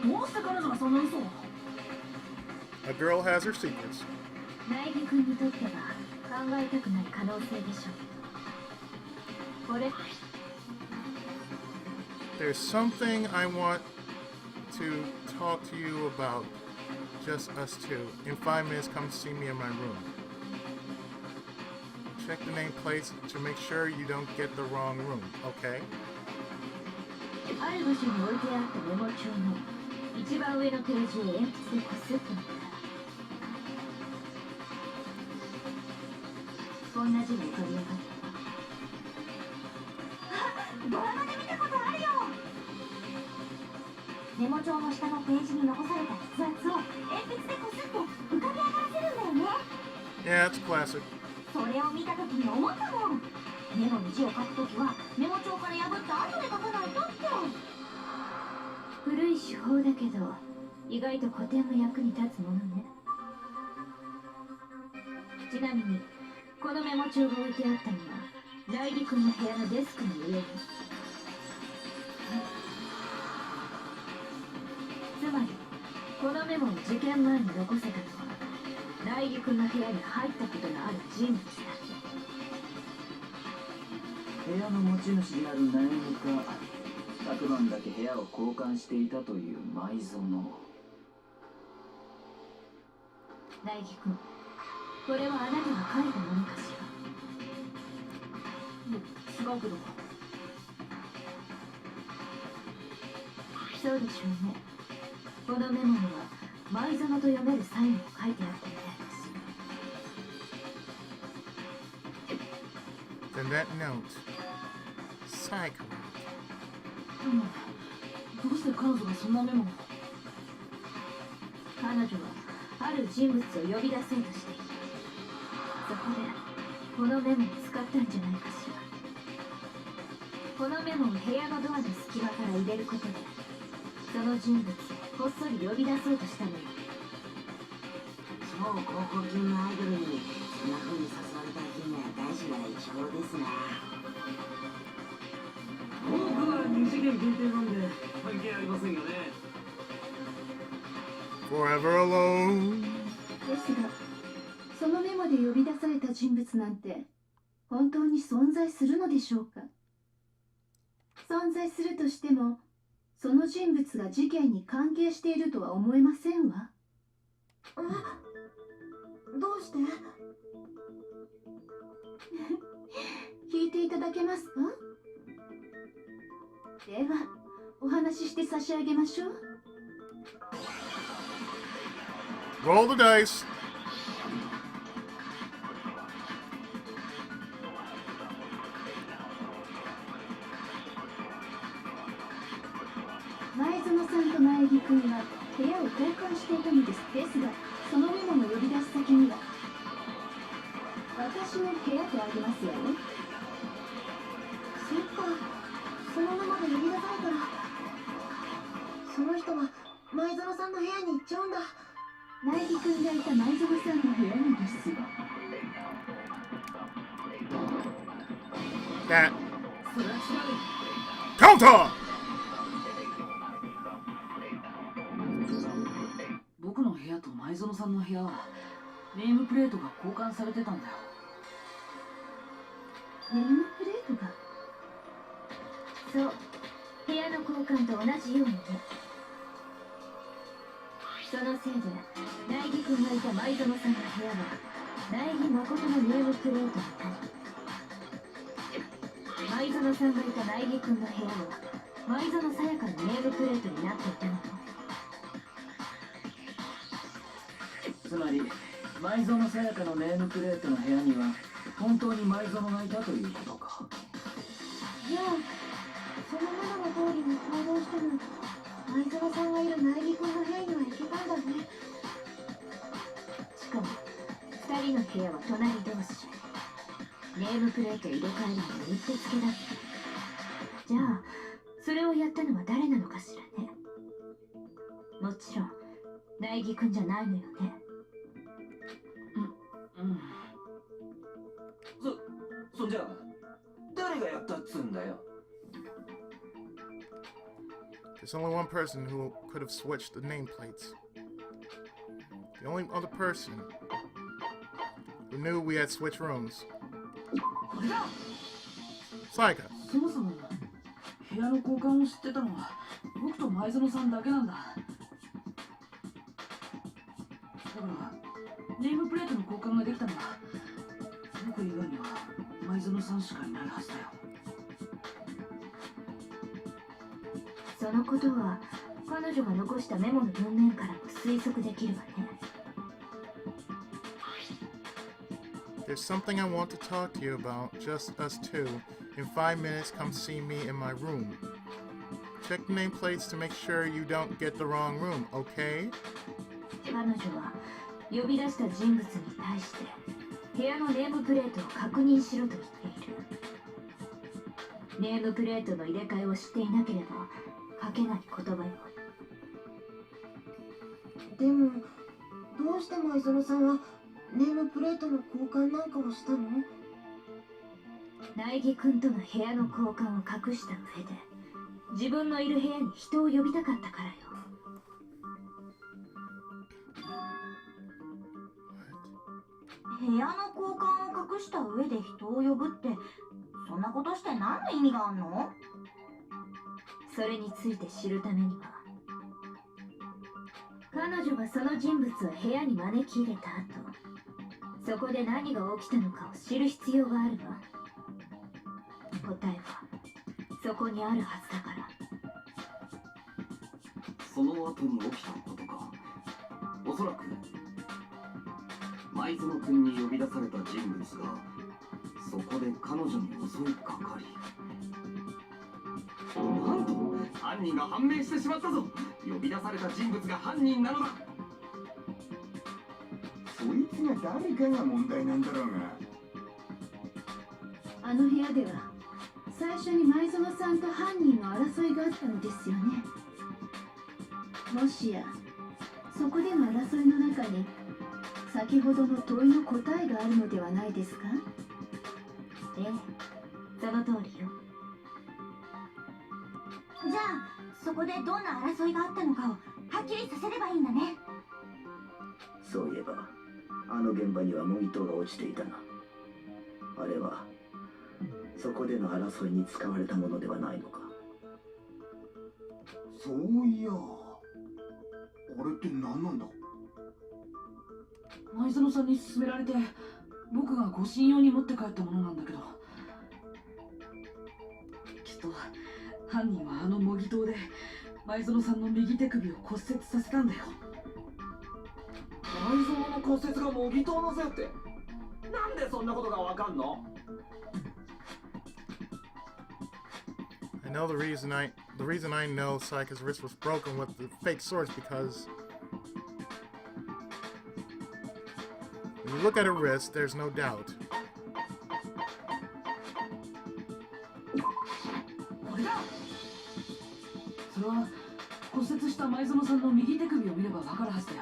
どうして彼女がそんな嘘を？
A girl has her secrets.
苗木君にとってはえたくない可能性でしょう。これ
There's something I want to talk to you about. Just us two. In 5 minutes, come see me in my room. Check the nameplates to make sure you don't get the wrong room, okay?
ある場所に置いてあったメモ帳の一番上のページを鉛筆でこすってみたら、こんな字が浮かび上がった。ドラマで見たことあるよ。メモ帳の下のページに残された筆圧を鉛筆でこすって浮かび上がらせるんだよね。
Yeah, it's classic.
それを見たときに思ったもん。メモに字を書くときはメモ帳から破って後で書かないとって。古い手法だけど意外と古典の役に立つものね。ちなみにこのメモ帳が置いてあったのは来陸の部屋のデスクの上に。つまりこのメモを事件前に残せたのは来陸の部屋に入ったことのある人物だ。
部屋の持ち主である苗木か昨晩だけ部屋を交換していたという舞園。
来木君、これはあなたが書いたものかしら。
違うけど。
そうでしょうね。このメモには舞園と読めるサインも書いてあったみたいです。
Then that note, Sayaka.
どうして彼女がそんなメモを。
彼女はある人物を呼び出そうとしていた。そこでこのメモを使ったんじゃないかしら。このメモを部屋のドアの隙間から入れることでその人物をこっそり呼び出そうとしたのよ。
超高校級のアイドルにそんな風に誘われた日には大事な一行ですな。
僕は2次元限定なんで関係ありませんよね。
Forever alone.
ですが、そのメモで呼び出された人物なんて本当に存在するのでしょうか。存在するとしても、その人物が事件に関係しているとは思えませんわ。
どうして？
聞いていただけますか？では、お話しして差し上げましょう。
Roll the dice.
前園さんと苗木君は部屋を交換していたのです。ですが、そのメモの呼び出す先には私の部屋とありますわよ。
そっか、そのままで呼び出されたらその人は前園さんの部屋に行っちゃうんだ。
苗木君がいた前園さんの部屋にです。
That
それは違う。
counter.
僕の部屋と前園さんの部屋はネームプレートが交換されてたんだよ。
ネームプレートが。
そう、部屋の交換と同じようにね。そのせいで苗木君がいた前園さんの部屋は苗木誠のネームプレートになり、前園さんがいた苗木君の部屋は前園さやかのネームプレートになっていたのよ。
つまり舞園さやかのネームプレートの部屋には本当に舞園がいたということか。
じゃあそのメモの通りに行動しても前園さんがいる苗木君の部屋には行けたんだね。
しかも2人の部屋は隣同士。ネームプレート入れ替えるのがうってつけだった。じゃあそれをやったのは誰なのかしらね。もちろん苗木君じゃないのよね。
そんじゃ誰がやったっつうんだよ。
There's only one person who could have switched the nameplates. The only other person knew we had switched rooms.
これだ。
Sayaka.
そもそも部屋の交換を知ってたのは僕と前園さんだけなんだ。だからネームプレートの交換ができたのは僕以外には前園さんしかいないはずだよ。
そのことは彼女が残したメモの文面からも推測できるわね。
There's something I want to talk to you about, just us two. In 5 minutes, come see me in my room. Check the nameplates to make sure you don't get the wrong room, okay?
彼女は呼び出した人物に対して部屋のネームプレートを確認しろと言っている。ネームプレートの入れ替えをしていなければ書けない言葉よ。
でもどうして前園さんはネームプレートの交換なんかをしたの？
苗木くんとの部屋の交換を隠した上で自分のいる部屋に人を呼びたかったからよ。
部屋の交換を隠した上で人を呼ぶってそんなことして何の意味があんの？
それについて知るためには彼女がその人物を部屋に招き入れた後そこで何が起きたのかを知る必要があるわ。答えはそこにあるはずだから。
その後に起きたことか。おそらく舞園くんに呼び出された人物がそこで彼女に襲いかかり、なんと犯人が判明してしまったぞ。呼び出された人物が犯人なのだ。
そいつが誰かが問題なんだろうが。
あの部屋では最初に前園さんと犯人の争いがあったのですよね。もしやそこでの争いの中に先ほどの問いの答えがあるのではないですか？
ええ、その通りよ。
じゃあそこでどんな争いがあったのかをはっきりさせればいいんだね。
そういえばあの現場には模擬刀が落ちていたな。あれはそこでの争いに使われたものではないのか。
そういや、あれって何なんだ？
前園さんに勧められて僕が護身用に持って帰ったものなんだけど、きっと犯人はあの模擬刀で前園さんの右手首を骨折させたんだよ。
前園の骨折が模擬刀のせいって、なんでそんなことがわかんの？
I know the reason I know Sayaka's wrist was broken with the fake sword is because when you look at her wrist, there's no doubt.
これだ。それは骨折した前園さんの右手首を見ればわかるはずだよ。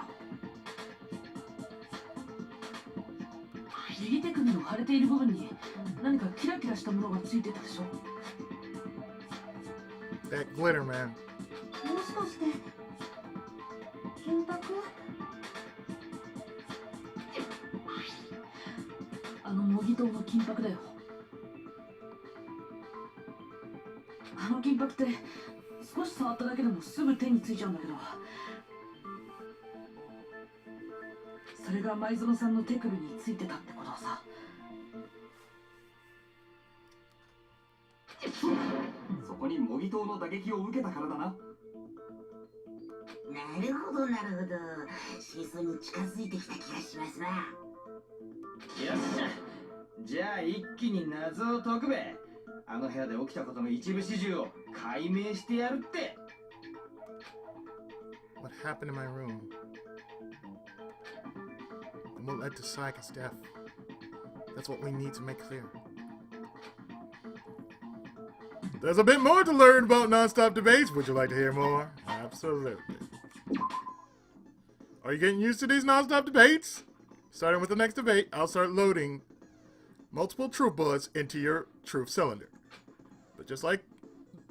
右手首の腫れている部分に何かキラキラしたものがついてたでしょ。
That glitter, man.
もしかして金箔？
あの模擬刀の金箔だよ。あの金箔って少し触っただけでもすぐ手についちゃうんだけど、それが前園さんの手首についてたってことはさ。
そこに模擬刀の打撃を受けたからだな。
なるほどなるほど、真相に近づいてきた気がしますな。
よっしゃ、じゃあ一気に謎を解くべ。あの部屋で起きたことの一部始終を解明してやるって。
What happened in my room? And what led to Sayaka's death? That's what we need to make clear. There's a bit more to learn about non-stop debates. Would you like to hear more? Absolutely. Are you getting used to these non-stop debates? Starting with the next debate, I'll start loading multiple truth bullets into your truth cylinder. But just like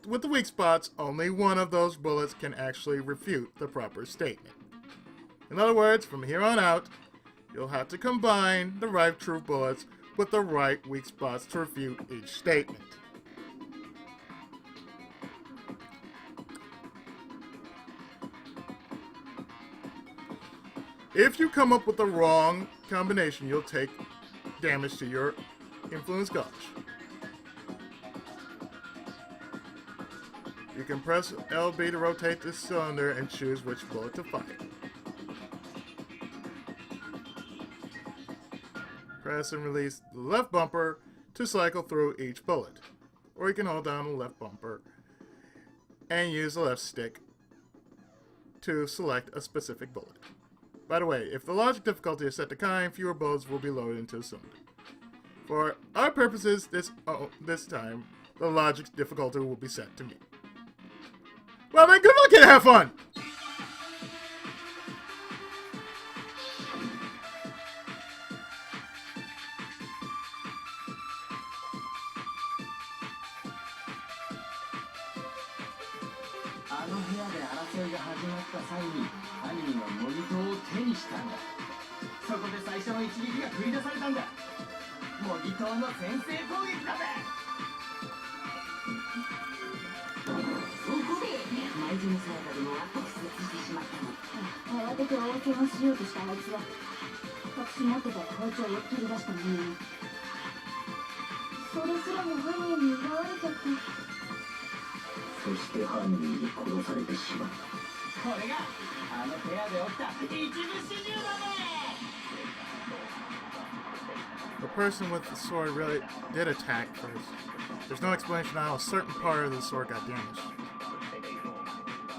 with the weak spots, only one of those bullets can actually refute the proper statement. In other words, from here on out, You'll have to combine the right true bullets with the right weak spots to refute each statement. If you come up with the wrong combination, you'll take damage to your influence gauge. You can press LB to rotate the cylinder and choose which bullet to fire. Press and release the left bumper to cycle through each bullet. Or you can hold down the left bumper and use the left stick to select a specific bullet. By the way, if the logic difficulty is set to kind, fewer bullets will be loaded into the cylinder. For our purposes, this time, the logic difficulty will be set to me. Well then, good luck and have fun!
あの部屋で争いが始まった際に犯人はモニトーを手にしたんだ。そこで最初の一撃が繰り出されたんだ。モニトーの先制攻撃だぜ。
そこで前園さやか殿は特設してしまったの。
慌てて応戦をしようとしたあいつが隠し持ってた包丁を取り出したのに、それすらも犯人に奪われちゃって。
そして犯人に殺されてしまった。
これがあの部屋で起きた一部始終だね。
The person with the sword really did attack first. There's no explanation how a certain part of the sword got damaged.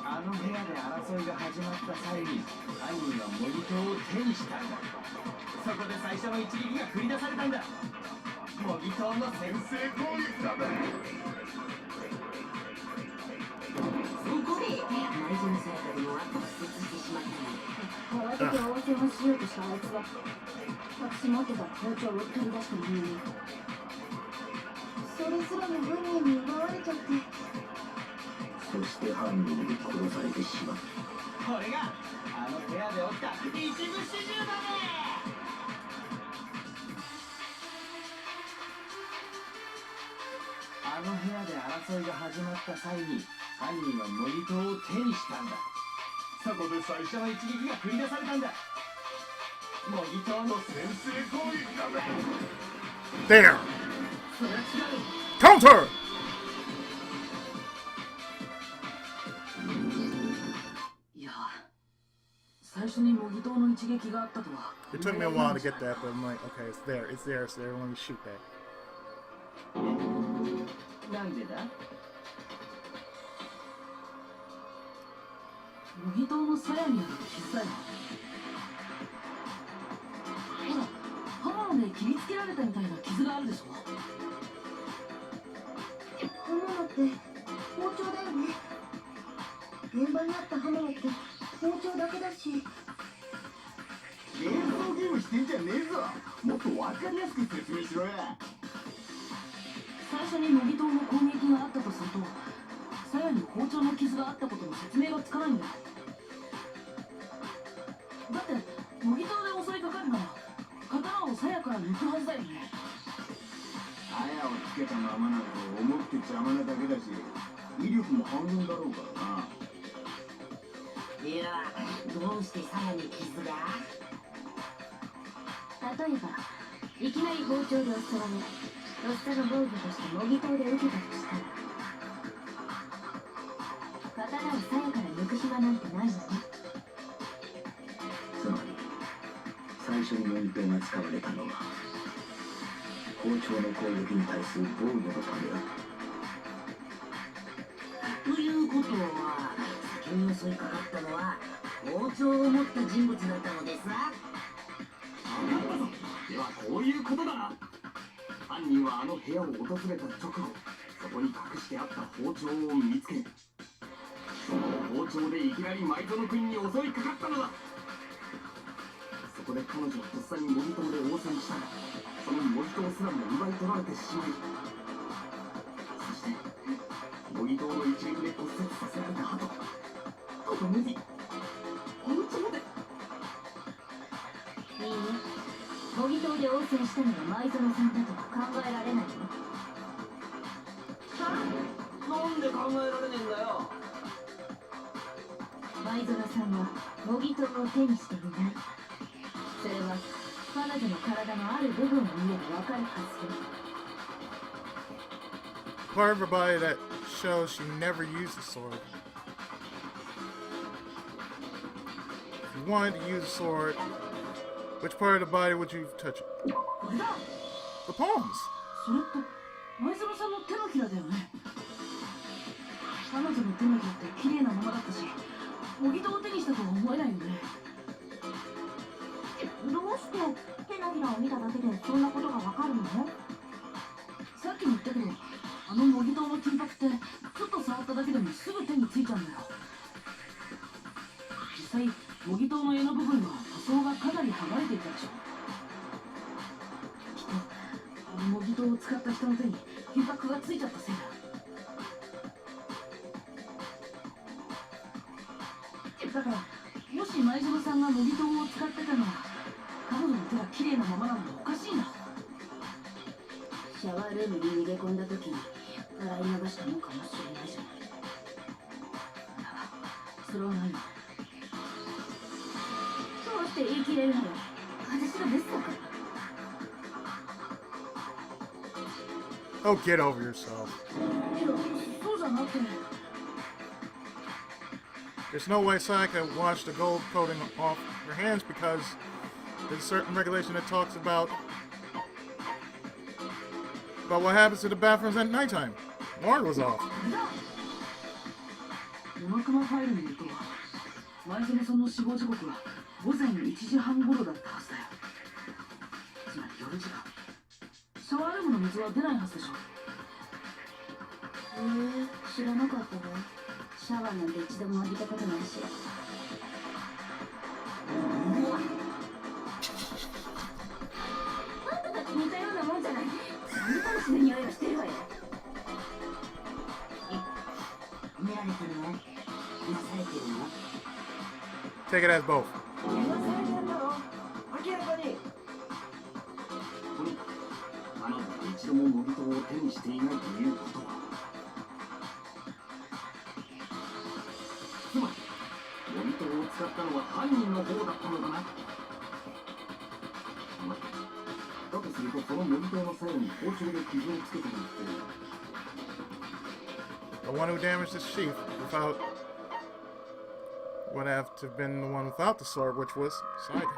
あの部屋で争いが始まった際に犯人はモニトーを手にしたんだ。そこで最初の一撃が繰り出されたんだ。モニトーの先制攻撃だぜ。
そこで前園さやか殿は特設してしまったの。
慌てて応戦をしようとしたあいつが隠し持ってた包丁を取り出したのに、それすらも犯人に奪われちゃって。
そして犯人に殺されてしまった。
これがあの部屋で起きた一部始終だね。あの部屋で争いが始まった際に犯人はモニトーを手にしたんだ。そこで最初の一撃が繰り出されたんだ。モニトーの先制攻撃だぜ。
There!
それは違う。
Counter!
いや、最初に模擬刀の一撃があったとは。
It took me a while to get that, but I'm like, okay, it's there, it's there, let me shoot that.
なんでだ。
模擬刀の鞘にある傷だよ。ほら、刃物で切りつけられたみたいな傷があるでしょ。
刃物って包丁だよね。現場にあった刃物って包丁だけだし。
連想ゲームしてんじゃねえぞ。もっとわかりやすく説明しろや。
最初に模擬刀の攻撃があったとすると、鞘に包丁の傷があったことの説明がつかないんだよ。だって模擬刀で襲いかかるなら刀を鞘から抜くはずだよね。
鞘をつけたままなの重くて邪魔なだけだし、威力も半分だろうからな。
いや、どうして鞘に傷が？
例えばいきなり包丁で襲われ、とっさの防御として模擬刀で受けたとしたら、刀を鞘から抜く暇なんてないのね。
つまり最初にモニターが使われたのは包丁の攻撃に対する防御のためだった。
ということは、先に襲いかかったのは包丁を持った人物だったのですわ。
分かったぞ。ではこういうことだな。犯人はあの部屋を訪れた直後、そこに隠してあった包丁を見つけ、その包丁でいきなり前園君に襲いかかったのだ。そこで彼女はとっさに模擬刀で応戦したが、その模擬刀すらも奪い取られてしまい、そして模擬刀の一撃で骨折させられた後、とどめに包丁で。
いいね。応戦したのが前園さんだとは考えられないの？
なんで考えられねえんだよ。
前園さんは模擬刀を手にしていない。それは彼女の体のある部分を見ればわかるはずよ。
Part of her body that shows she never used the sword. If you wanted to use a sword, which part of the body would you touch it?
これだ。
The palms.
それって前園さんの手のひらだよね。彼女の手のひらって綺麗なままだったし、模擬刀を手にしたとは思えないよね。
どうして手のひらを見ただけでそんなことがわかるの？
さっきも言ったけど、あの模擬刀の金箔ってちょっと触っただけでもすぐ手についちゃうんだよ。実際模擬刀の柄の部分は塗装がかなり剥がれていたでしょ。きっとあの模擬刀を使った人の手に金箔がついちゃったせいだ。だからもし前園さんが模擬刀を使ってたのは彼女の手が綺麗なままなのがおかしいんだ。
シャワールームに逃げ込んだ時に洗い流したのかもしれないじゃない。
それはない。
どうして言い切れるのよ。私のベストだから。
Oh, get over yourself.
いや、そうじゃなくて。
There's no way Sayaka washed the gold coating off her hands because there's a certain regulation that talks about what happens to the bathrooms at nighttime. Water was off.
おまくまファイルによると、前園さんの死亡時刻は午前1時半頃だったはずだよ。つまり夜時間。シャワールームの水は出ないはずでしょ。
知らなかったわ。シャワーなんて一度も浴びたことないし。あんたたち似たようなもんじゃない。カブトムシの匂いがしてるわよ。褒められてるの？なされてるの？
Take it as both.
言わされてんだろ。明らかに。
とにかく彼女が一度も模擬刀を手にしていないということは、つまり模擬刀を使ったのは犯人の方だったのかな。だとするとその模擬刀の際に包丁で傷をつけたのって
The one who damaged the sheath without would have to have been the one without the sword, which was Sayaka.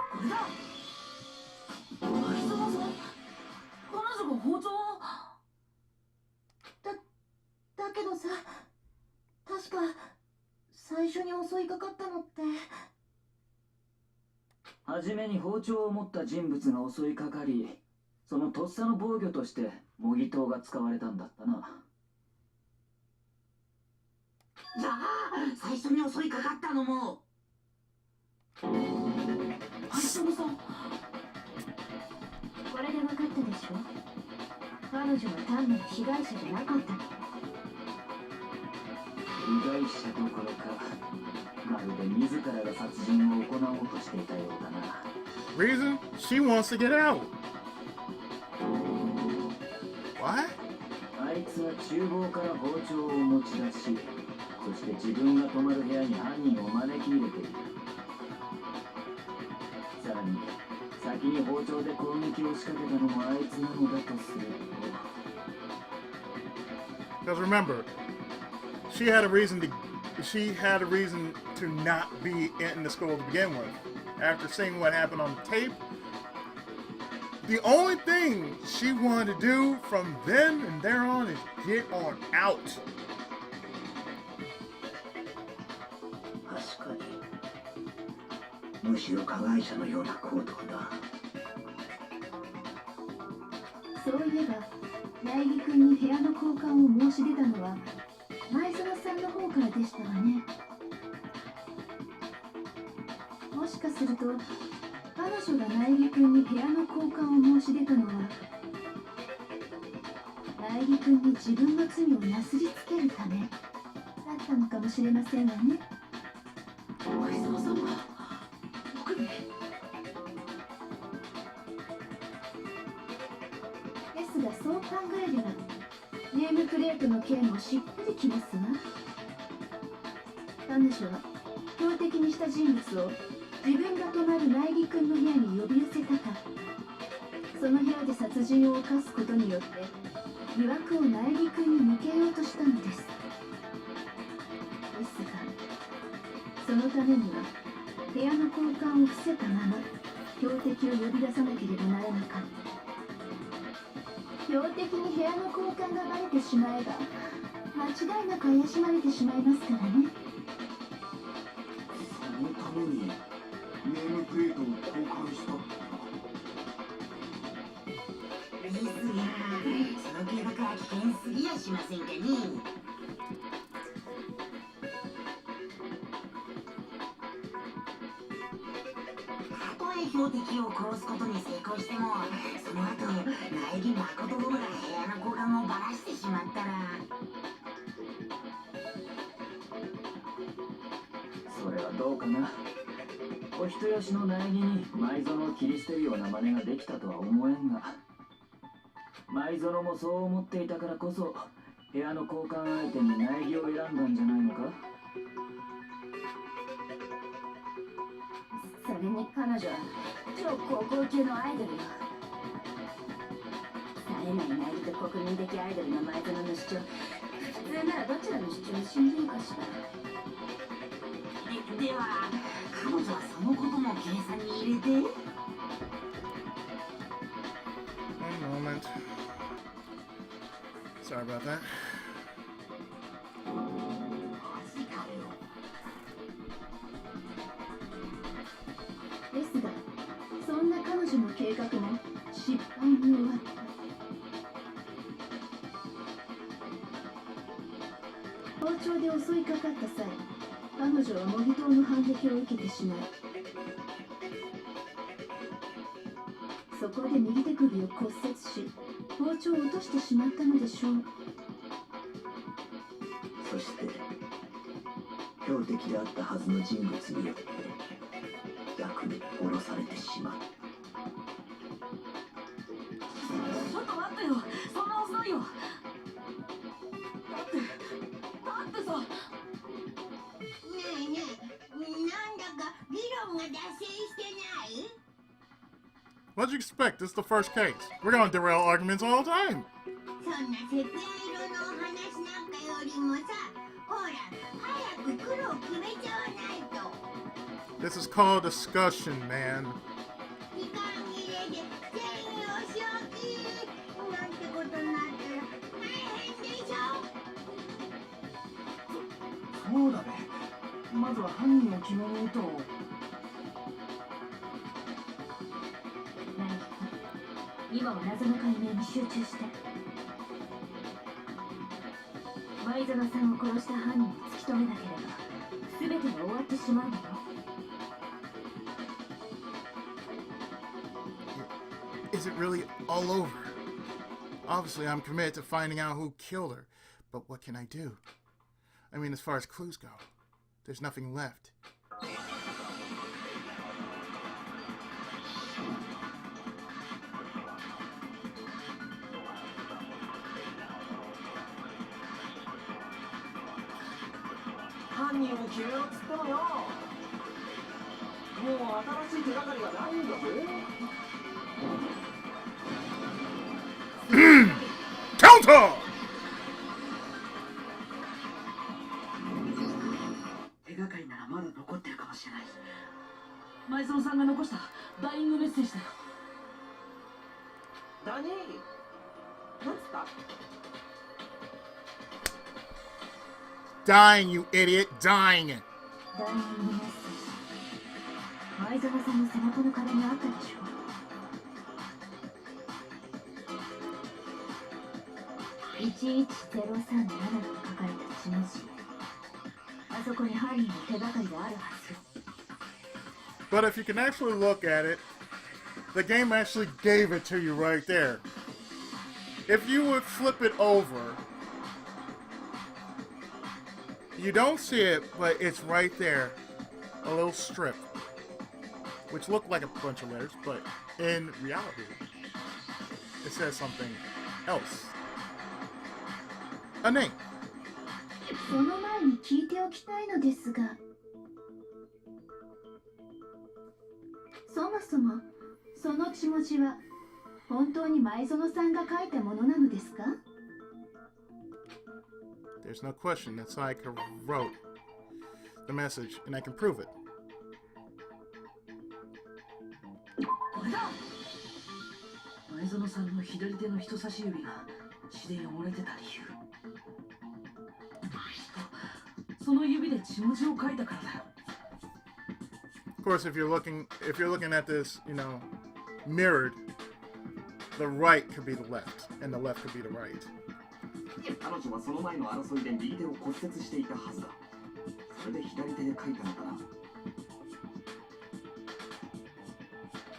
前園さん、彼女が包丁を。
だけどさ、確か最初に襲いかかったのって。
はじめに包丁を持った人物が襲いかかり、そのとっさの防御として模擬刀が使われたんだったな。
じゃあ最初に襲いかかったのも。
前園さん、
これで分かったでしょ。彼女は単なる被害者じゃなかったの。
被害者どころか、まるで自らが殺人を行おうとしていたようだな。
Reason? She wants to get out. What?
あいつは厨房から包丁を持ち出し、そして自分が泊まる部屋に犯人を招き入れている。さらに先に包丁で攻撃を仕掛けたのもあいつなのだとすると。
Because remember, she had a reason to not be in the school to begin with. After seeing what happened on the tape, the only thing she wanted to do from then and there on is get on out.
確かに。むしろ加害者のような行動だ。
そういえば苗木君に部屋の交換を申し出たのは前園さんの方からでしたわね。もしかすると彼女が苗木君に部屋の交換を申し出たのは苗木君に自分の罪をなすりつけるためだったのかもしれませんわね。
前園さんは僕に。
般ぐらいではネームプレートの件もしっくりきますわ。彼女は標的にした人物を自分が泊まる苗木君の部屋に呼び寄せたかった。その部屋で殺人を犯すことによって疑惑を苗木君に向けようとしたのです。ですがそのためには部屋の交換を伏せたまま標的を呼び出さなければならなかった。標的に部屋の交換がバレてしまえば間違いなく怪しまれてしまいますからね。
そのためにネームプレートを交換したって
ですが、その計画は危険すぎやしませんかね。たとえ標的を殺すことに成功しても、その後苗木誠殿が部屋の交換をばらしてしまったら。
それはどうかな。お人よしの苗木に舞園を切り捨てるような真似ができたとは思えんが、舞園もそう思っていたからこそ部屋の交換相手に苗木を選んだんじゃないのか。
それに彼女は超高校級のアイドルよ。冴えない苗木と国民的アイドルの前園の主張、普通ならどちらの主張を信じるかしら。
では彼女はそのことも計算に入れて。
One moment. Sorry about that.
ですがそんな彼女の計画も失敗に終わった。包丁で襲いかかった際、彼女は模擬刀の反撃を受けてしまい、そこで右手首を骨折し包丁を落としてしまったのでしょう。
そして標的であったはずの人物によって逆に殺されてしまう。
ちょっと待ってよ、そんな遅いよ。だってさ。
ねえねえ、なんだか議論が脱線してない？
What'd you expect? This is the first case. We're gonna derail arguments all the time.
そんなセピア色のお話なんかよりもさ、ほら早く黒を決めちゃわないと。
This is called discussion, man.
時間切れで全員お仕置きなんてことになったら大変でしょ。
そうだね。まずは犯人を決めないと。
苗木君、今は謎の解明に集中して。舞園さんを殺した犯人を突き止めなければ全てが終わってしまうのよ。
Is it really all over? Obviously, I'm committed to finding out who killed her, but what can I do? I mean, as far as clues go, there's nothing left.
犯人を決めろっつってもよ。もう新しい手がかりがないんだぜ。
Counter!
手がかりならまだ残ってるかもしれない。前園さんが残したダイイングメッセージだよ。
ダニー、なんつった？
Dying, you idiot, dying!
ダイイングメッセージ。前園さんの背中の壁にあったでしょ。11037と書かれた血の字。あそこに犯人の手がかりがあるはずよ。
But if you can actually look at it, the game actually gave it to you right there. If you would flip it over, you don't see it, but it's right there. A little strip. Which looked like a bunch of letters, but in reality, it says something else. A name.
その前に聞いておきたいのですが、そもそもその血文字は本当に前園さんが書いたものなのですか？
There's no question that Sayaka wrote the message, and I can prove it.
これだ。前園さんの左手の人差し指が血で汚れてた理由。その指で血文字を書いたからだよ。
Of course, if you're looking at this, you know, mirrored, the right could be the left, and the left could be the right.
彼女はその前の争いで右手を骨折していたはずだ。それで左手で書いたのかな。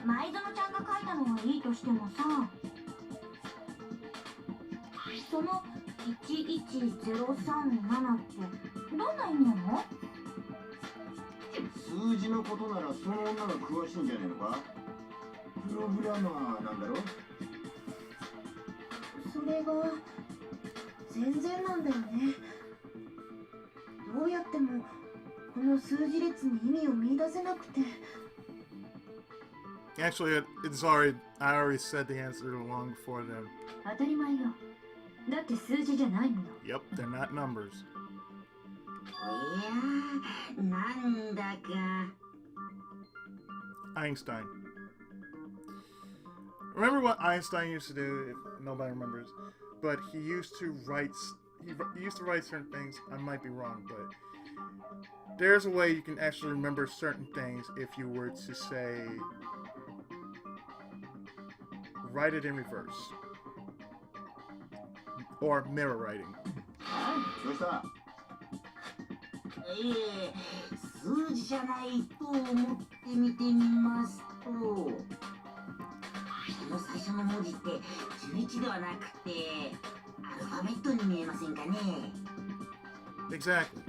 前園ちゃんが書いたのはいいとしてもさ、その11037ってどんな意味なの？
数字のことならその女が詳しいんじゃねえのか？プログラマーなんだろ？
それが全然なんだよね。どうやってもこの数字列に意味を見出せなくて。
Actually, I already said the answer long before them.
当たり前よ。だって数字じゃないもの。
Yep, they're not numbers.
おやー、なんだか。
Einstein. Remember what Einstein used to do? If nobody remembers, but he used to write certain things. I might be wrong, but there's a way you can actually remember certain things if you were to say, write it in reverse, or mirror writing.
どうした？
数字じゃないと思って見てみますと、この最初の文字って11ではなくてアルファベットに見えませんかね？
Exactly.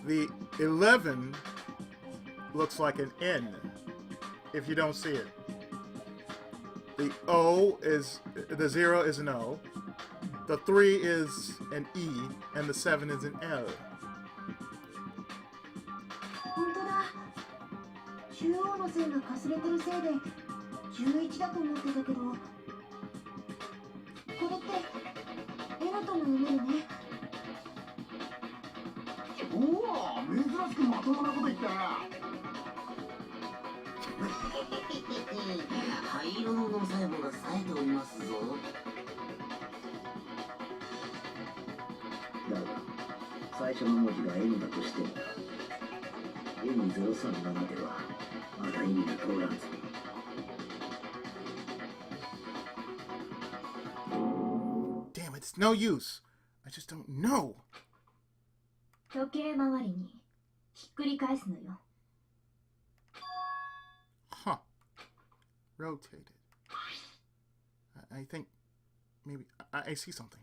The 11 looks like an N if you don't see it. The zero is an O. The 3 is an E, and the 7 is an L.
本当だ。中央の線がかすれてるせいで11だと思ってたけど、これってエナとも読めるね。
おお、珍しくまともなこと言ったな。
灰色の脳細胞が冴えておりますぞ。
だが最初の文字が N だとしても N037 ではまだ意味が通らんぞ。
Damn it, it's no use. I just don't know.
時計回りにひっくり返すのよ。
Huh. Rotated. I think maybe I see something.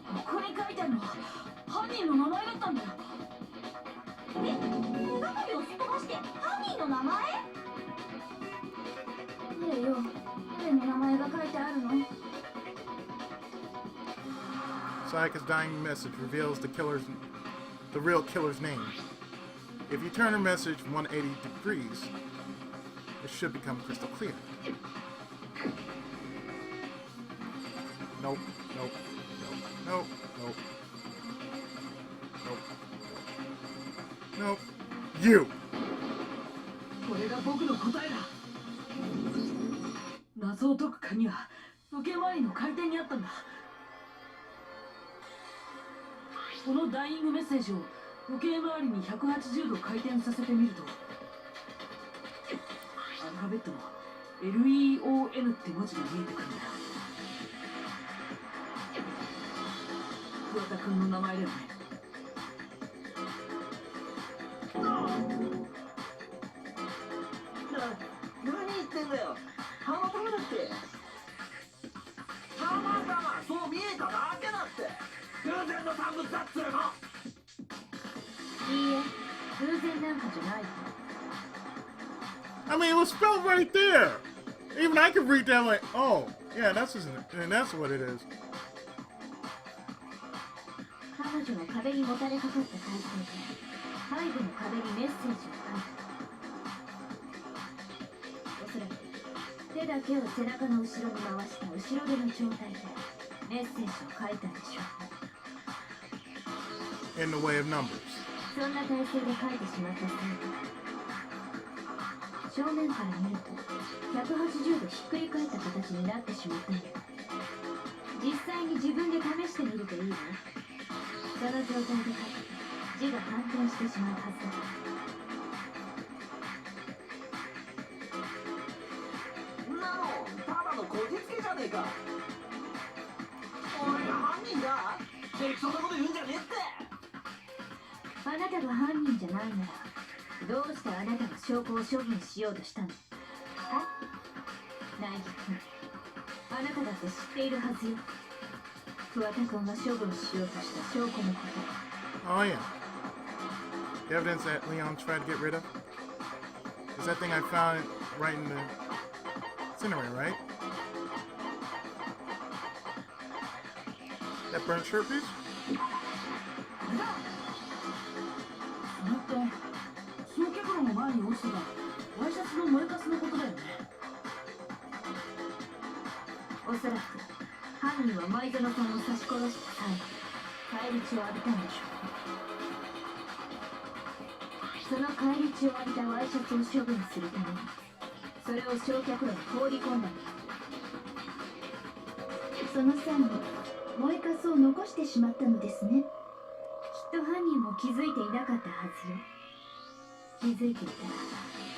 ここに書いてあるのは犯人の名前だったんだよ。
手がかりをすっ飛ばして犯人の名前？誰よ、誰の名前が書いてあるの
Sayaka's dying message reveals the real killer's name. If you turn her message 180 degrees, it should become crystal clear. Nope, nope, nope, nope, nope, nope, nope. You!
これが僕の答えだ。謎を解く鍵は時計回りの回転にあったんだ。このダイイングメッセージを時計回りに180度回転させてみると、アルファベットの LEON って文字が見えてくるんだ。桑田君の名前だよね。
何言ってんだよ。たまたまだって。たまたまそう見えただけだって。偶然の産物だっつうの。
いいえ、偶然なんかじゃない。
I mean, it was spelled right there! Even I could read that like, oh, yeah, that's what it is.
彼女は壁にもたれかかった体勢で背後の壁にメッセージを書いた。おそらく手だけを背中の後ろに回した後ろ手の状態でメッセージを書いたんでしょう。
In the way of numbers.
そんな体勢で書いてしまったせいで正面から見ると180度ひっくり返った形になってしまったんだ。実際に自分で試してみるといいわ。その状態で書くと字が反転してしまうはずだ。
んなのただのこじつけじゃねえか。俺が犯人だ。適当なこと言うんじゃねえって。
あなたが犯人じゃないならどうしてあなたが証拠を処分しようとしたの？は？ナイギ君、あなただって知っているはずよ。桑田君が処分しようとした証拠のこと。
Oh yeah. The evidence that Leon tried to get rid of is that thing I found right in the incinerator, right? That burnt shirt piece?
それって焼却炉の前に落ちてたワイシャツの燃えかすのことだよね。
おそらく犯人は前園さんを刺し殺した際返り血を浴びたんでしょう。その返り血を浴びたワイシャツを処分するためにそれを焼却炉に放り込んだんだ。
その際に燃えかすを残してしまったのですね。
きっと犯人も気づいていなかったはずよ。気づいていたら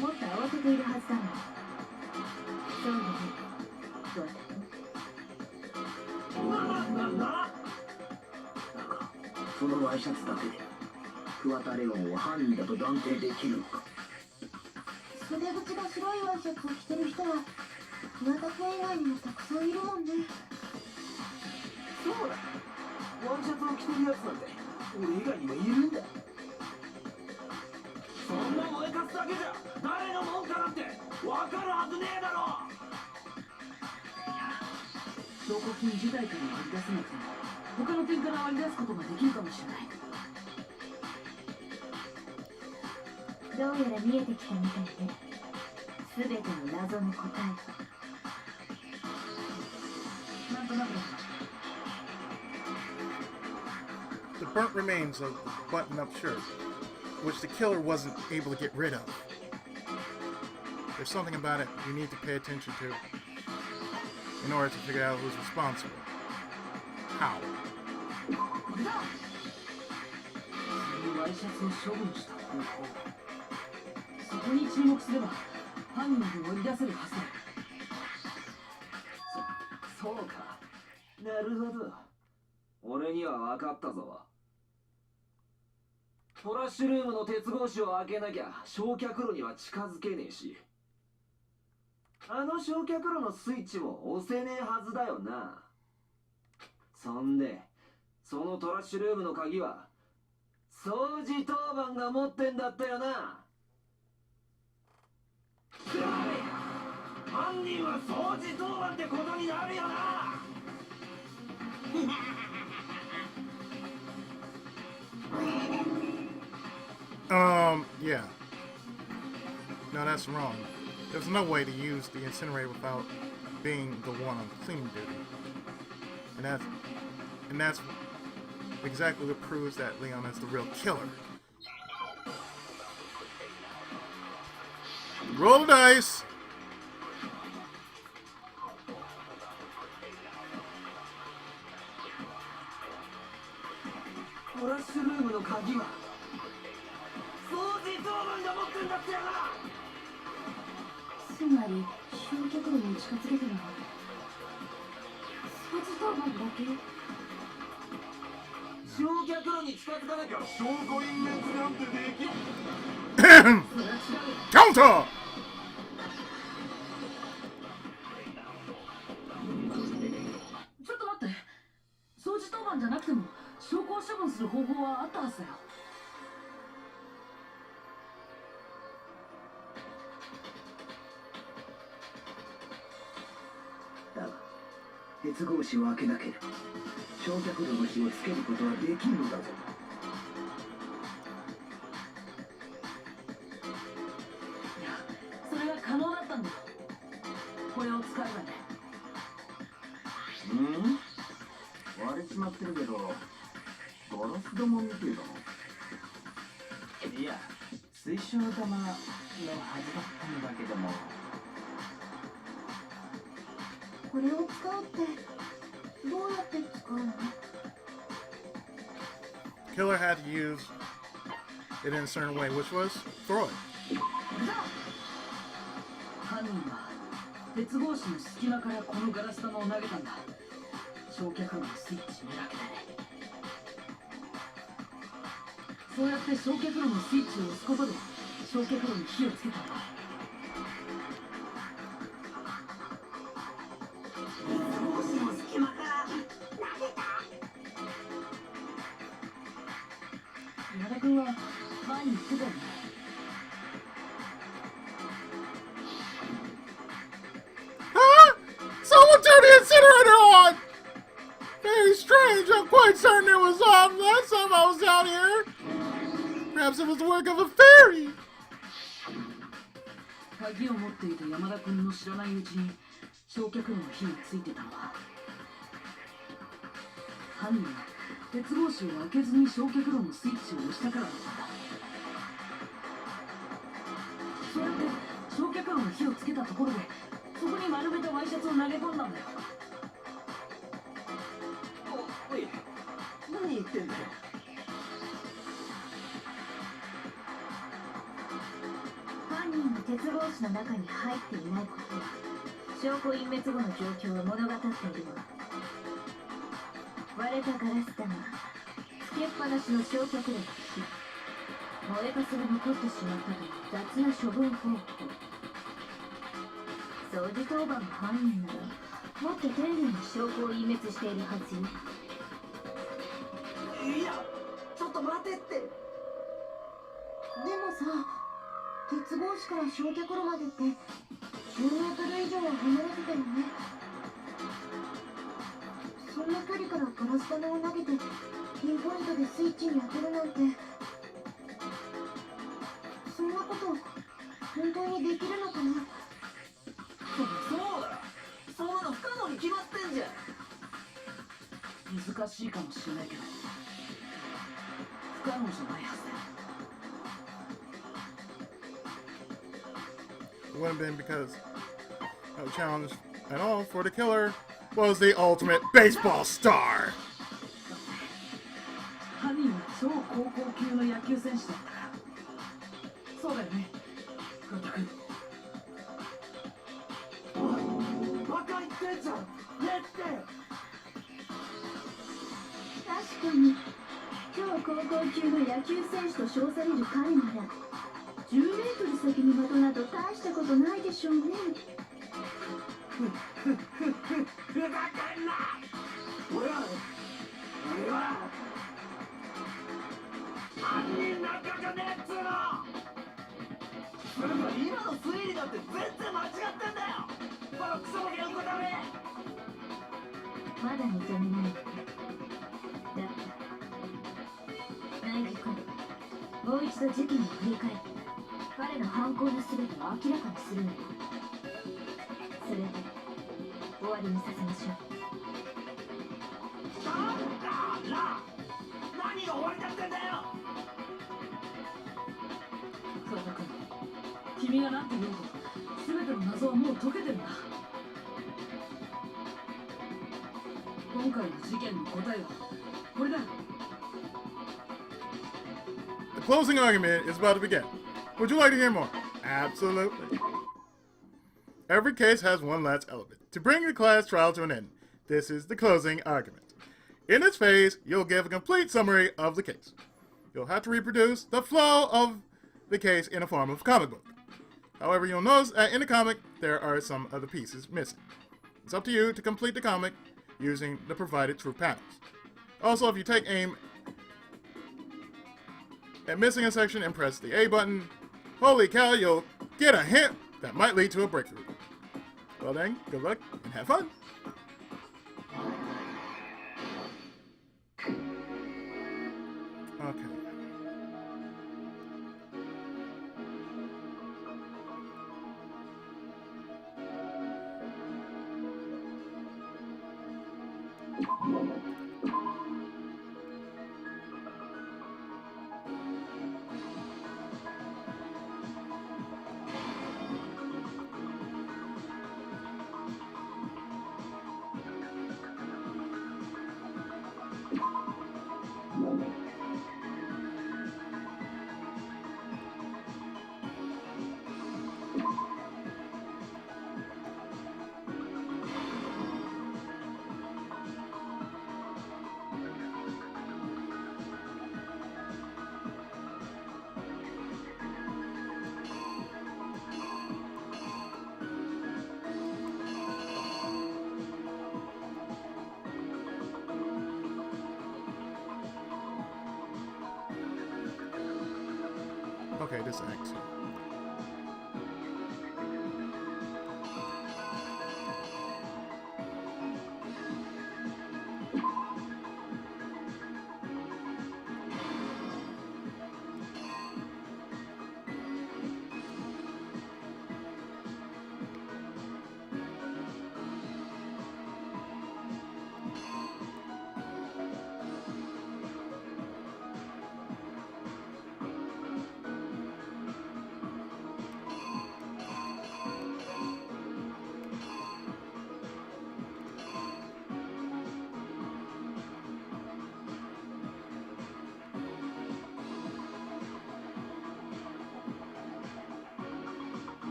もっと慌てているはずだもん。そうよね、桑田君。
そのワイシャツだけで桑田レオンを犯人だと断定できるのか。
袖口が白いワイシャツを着てる人は桑田君以外にもたくさんいるもんね。
そうだ、ワイシャツを着てるやつなんて俺以外にもいるんだ。そんな燃えかすだけじゃ誰のもんかなんて分かるはずねえだろ。
証拠品自体から割り出せなくても他の点から割り出すことができるかもしれない。
どうやら見えてきたみたいね。全ての謎の答えが。
なんとなくだ。
The burnt remains of the button-up shirt, which the killer wasn't able to get rid of. There's something about it you need to pay attention to in order to figure out who's responsible. How?
ワイシャツを処分した方法。そこに注目すれば犯人を割り出せるはずだ。
そうか、なるほど。俺には分かったぞ。トラッシュルームの鉄格子を開けなきゃ焼却炉には近づけねえし、あの焼却炉のスイッチも押せねえはずだよな。そんでそのトラッシュルームの鍵は掃除当番が持ってんだったよな。犯人は掃除当番ってことになるよな。
Yeah. No, that's wrong. There's no way to use the incinerator without being the one on cleaning duty. And that's exactly what proves that Leon is the real killer. Roll the dice!
トラッシュルームの鍵は掃除当番が持ってんだってやな。
つまり焼却炉に近づけたのは掃除当番だけ。
焼却炉に近づかなきゃ証拠隠滅なんてできん。
Counter!
ちょっと待って。掃除当番じゃなくても証拠を処分する方法はあったはずだよ。
鉄格子を開けなければ焼却炉の火をつけることはできんのだぞ。
いや、それが可能だったんだよ。これを使えばね。
割れちまってるけどガラス玉みてえだな。
いや、水晶玉のはずだったんだけども。
これを使うってどうやって使うの？
Killer had to use it in a certain way, which was throw it.
犯人は鉄格子の隙間からこのガラス玉を投げたんだ。焼却炉のスイッチめがけてね。そうやって焼却炉のスイッチを押すことで焼却炉に火をつけたんだ。山田君は前に言ってたよね。
Someone turned the incinerator on! Very strange. I'm quite certain it was off last time I was down here. Perhaps it was the work of a fairy.
鍵を持っていた山田君の知らないうちに焼却炉の火がついてたのは、犯人は鉄格子を開けずに焼却炉のスイッチを押したからだったんだ。そうやって焼却炉の火をつけたところでそこに丸めたワイシャツを投げ込んだんだよ。
おい、何言ってんだよ。
犯人が鉄格子の中に入っていないことは証拠隠滅後の状況を物語っているわ。割れたガラス玉、つけっぱなしの焼却炉の火、燃えかすが残ってしまったという雑な処分方法。掃除当番の犯人ならもっと丁寧に証拠を隠滅しているはずよ。
いや、ちょっと待てって。
でもさ、鉄格子から焼却炉までって10メートル以上は離れてたよね。そんな距離からガラス玉を投げてピンポイントでスイッチに当てるなんて、そんなこと本当にできるのかな？
そうだ、そんなの不可能に決まってんじゃん。
難しいかもしれないけど不可能じゃないはずだよ。
It wouldn't have been because no challenge at all, for the killer was the ultimate baseball star.
犯人は超高校級の野球選手だったから。そうだよね、桑田君。
バカ言ってんじゃん。ねって。
確かに超高校級の野球選手と称される彼なら10メートル先に的など大したことないでしょうね。
ふざけんな。俺は犯人なんかじゃねえっつうの。今の推理だって全然間違ってんだよ。このクソのひよこだめ。
まだ認めないのか。だったら内儀君、もう一度事件を振り返って彼の犯行の全てを明らかにするのよ。それで終わりにさせましょう。
なんだ何が終わりだってんだよ。
桑田君、君が何て言おうと全ての謎はもう解けてるんだ。今回の事件の答えはこれだ。
The closing argument is about to begin. Would you like to hear more? Absolutely. Every case has one last element to bring the class trial to an end. This is the closing argument. In this phase, you'll give a complete summary of the case. You'll have to reproduce the flow of the case in a form of comic book. However, you'll notice that in the comic, there are some other pieces missing. It's up to you to complete the comic using the provided true panels. Also, if you take aim at missing a section and press the A button, holy cow, you'll get a hint that might lead to a breakthrough. Well then, good luck and have fun! Okay. Okay, this Act 2.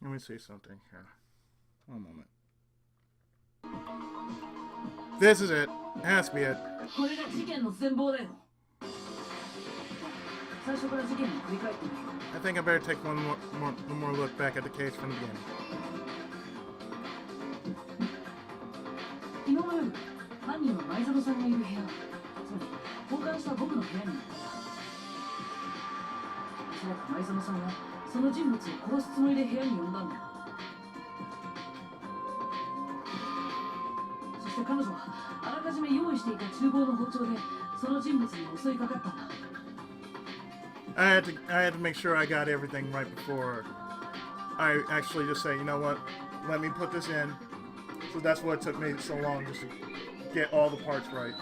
Let me say something here. One moment. This is it. It has to be it.
これが事件の全貌だよ。最初から事件を振り返ってみよう。
I think I better take one more look back at the case from the beginning.
昨日の夜、犯人は前園さんがいる部屋、つまり交換した僕の部屋に行った。おそらく前園さんはその人物を殺すつもりで部屋に呼んだんだ。そして彼女はあらかじめ用意していた厨房の包丁でその人物に襲いかかったんだ。
I had to make sure I got everything right before I actually just say, you know what, let me put this in. So that's what it took me so long, just to get all the parts right.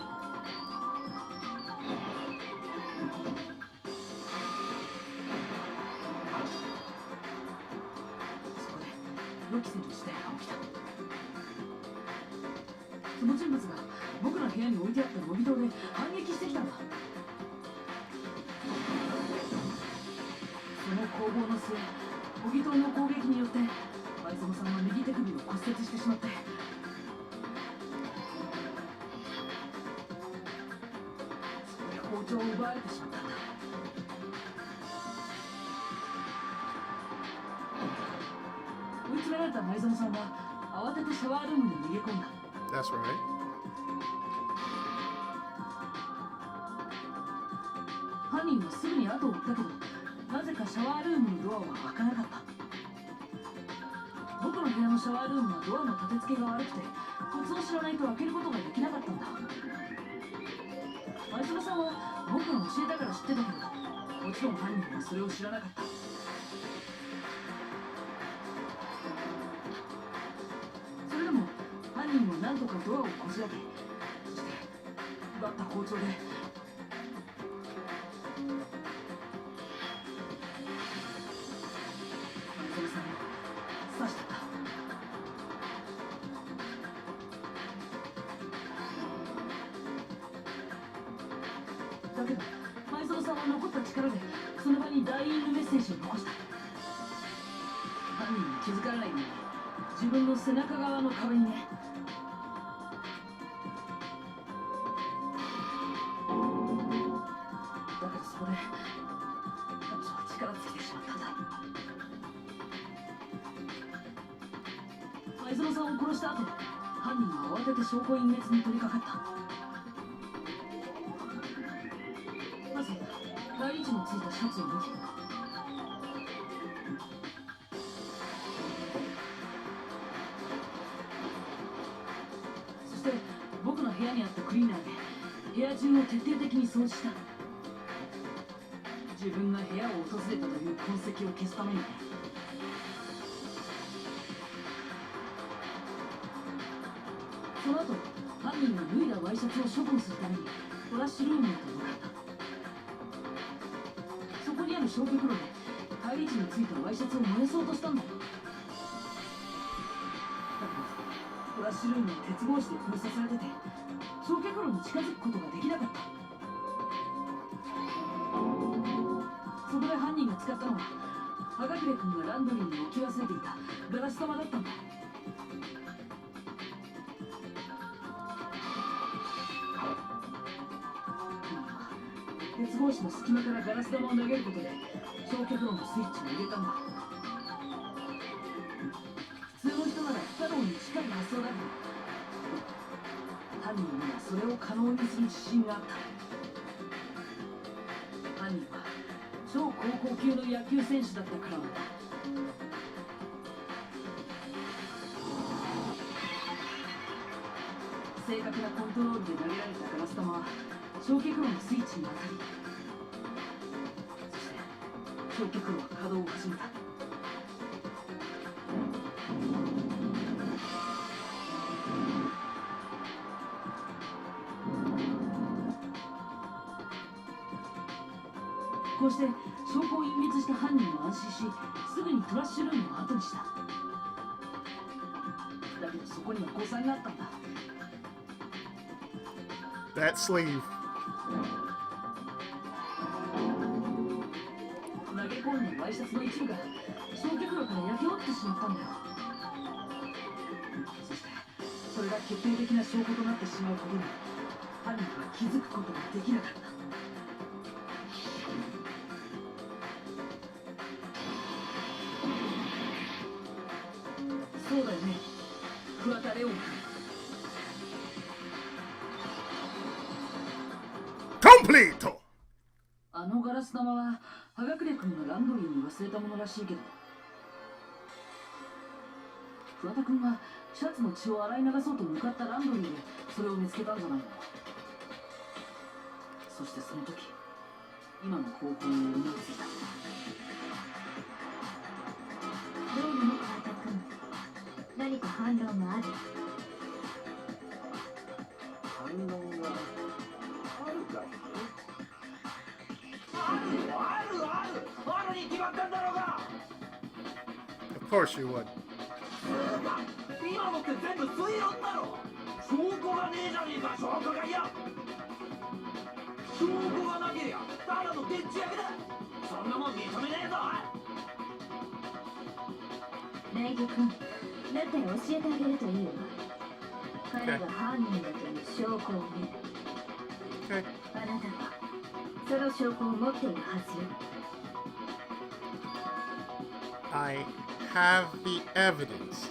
そこで予期せぬ事態が起きた。その人物が僕の部屋に置いてあった模擬刀で反撃してきたんだ。その攻防の末、模擬刀の攻撃によって前園さんは右手首を骨折してしまって、そこで包丁を奪われてしまったんだ。追い詰められた前園さんは慌ててシャワールームに逃げ込んだ。
That's right.
犯人はすぐに後を追ったけど、なぜかシャワールームのドアは開かなかった。僕の部屋のシャワールームはドアの立て付けが悪くて、コツを知らないと開けることができなかったんだ。前園さんは僕が教えたから知ってたけど、もちろん犯人はそれを知らなかった。それでも犯人は何とかドアをこじ開け、そして奪った包丁でだけど前園さんは残った力でその場にダイイングメッセージを残した。犯人に気づかれないように自分の背中側の壁にね。だけどそこで彼女は力尽きてしまったんだ。前園さんを殺した後、犯人は慌てて証拠隠滅に取り掛かった。まず第一のついたシャツを脱ぎ、そして僕の部屋にあったクリーナーで部屋中を徹底的に掃除した。自分が部屋を訪れたという痕跡を消すためにね。その後、犯人が脱いだワイシャツを処分するためにトラッシュルームへと向かった。そこにある焼却炉で帰り地についたワイシャツを燃やそうとしたんだよ。だけどトラッシュルームは鉄格子で封鎖されてて、焼却炉に近づくことができなかった。そこで犯人が使ったのは葉隠君がランドリーに置き忘れていたガラス玉だったんだ。鉄格子の隙間からガラス玉を投げることで焼却炉のスイッチを入れたんだ。普通の人なら不可能に近い発想だけど、犯人にはそれを可能にする自信があった。犯人は超高校級の野球選手だったからなんだ。正確なコントロールで投げられたガラス玉は焼却炉のスイッチに当たり、そして焼却炉は稼働を始めた。こうして証拠を隠滅した犯人は安心し、すぐにトラッシュルームを後にした。だけどそこには誤算があったんだ。
That sleeve.
投げ込んだワイシャツの一部が焼却炉から焼け落ちてしまったんだよ。そしてそれが決定的な証拠となってしまうことに犯人は気づくことができなかった。そうだよね、桑田レオン君。
completo!
あのガラス玉は葉隠君がランドリーに忘れたものらしいけど、桑田君がシャツの血を洗い流そうと向かったランドリーでそれを見つけたんじゃないの。そしてその時今の方法を思いついた。
どうなの桑田君、何か反論がある？
反論があるかい？あるに決まったんだろうが。
Of course you would.
今のって全部推論だろ。証拠がねえじゃねえか。証拠がいや、証拠がなけりゃただのでっち上げだ。そんなもん認めねえぞ。
苗木君、だったら教えてあげるといいよ。彼が犯人だという証拠をね。
Okay.
あなたはその証拠を持っているはずよ。
I have the evidence.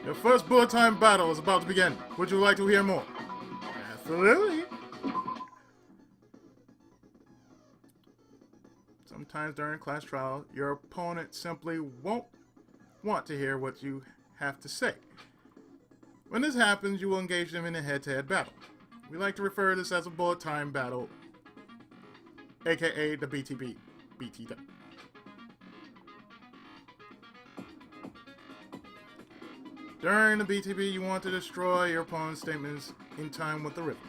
Your first bullet time battle is about to begin. Would you like to hear more? Absolutely. Sometimes during a class trial, your opponent simply won't want to hear what you have to say. When this happens, you will engage them in a head-to-head battle. We like to refer to this as a bullet time battle, aka the BTB. BTW. During the BTB, you want to destroy your opponent's statements in time with the rhythm.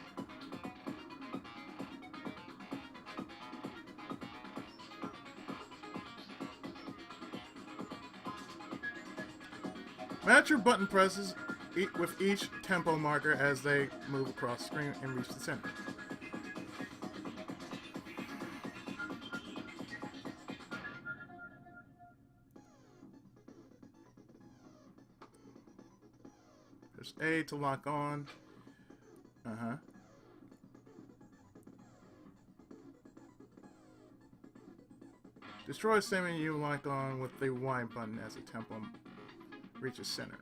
Match your button presses with each tempo marker as they move across the screen and reach the center. There's A to lock on. Destroy a statement you lock on with the Y button as the tempo reaches center.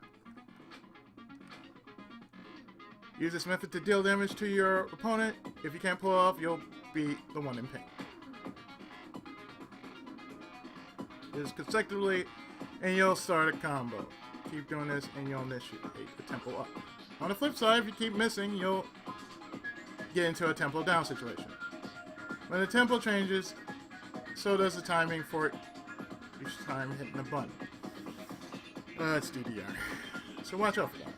Use this method to deal damage to your opponent. If you can't pull it off, you'll be the one in pain. Use consecutively, and you'll start a combo. Keep doing this, and you'll initiate the tempo up. On the flip side, if you keep missing, you'll get into a tempo down situation. When the tempo changes, so does the timing for each time hitting the button. It's DDR. So watch out for that.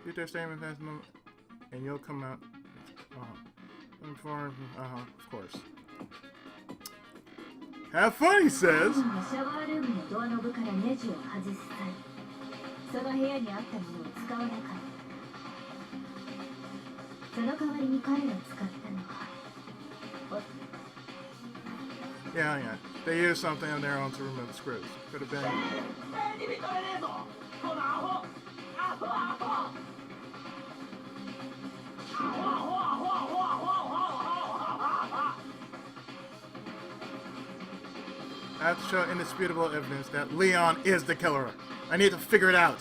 Get their statement fast enough, and you'll come out. Inform. Of course. Have fun, he says.
シャワールームのドアノブからネジを外す際、その部屋にあったものを使わなかった。その代わりに彼が使ったのは。
Yeah. They used something on their own to remove the screws. Could have been. I have to show indisputable evidence that Leon is the killer. I need to figure it out.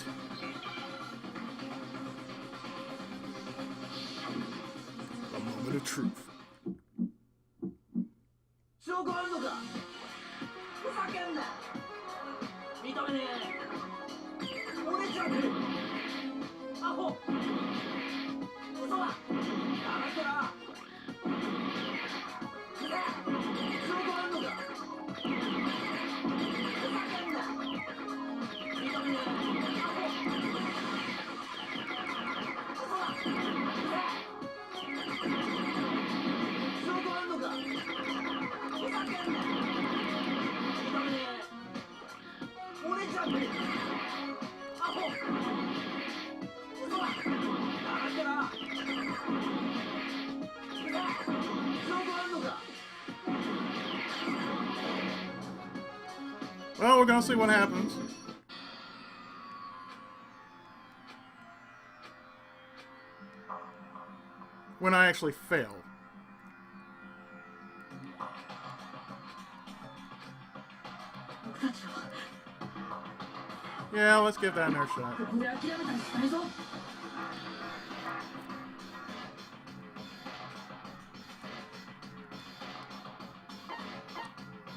The moment of truth. Well, we're gonna see what happens. When I actually fail. Yeah, let's give that another shot.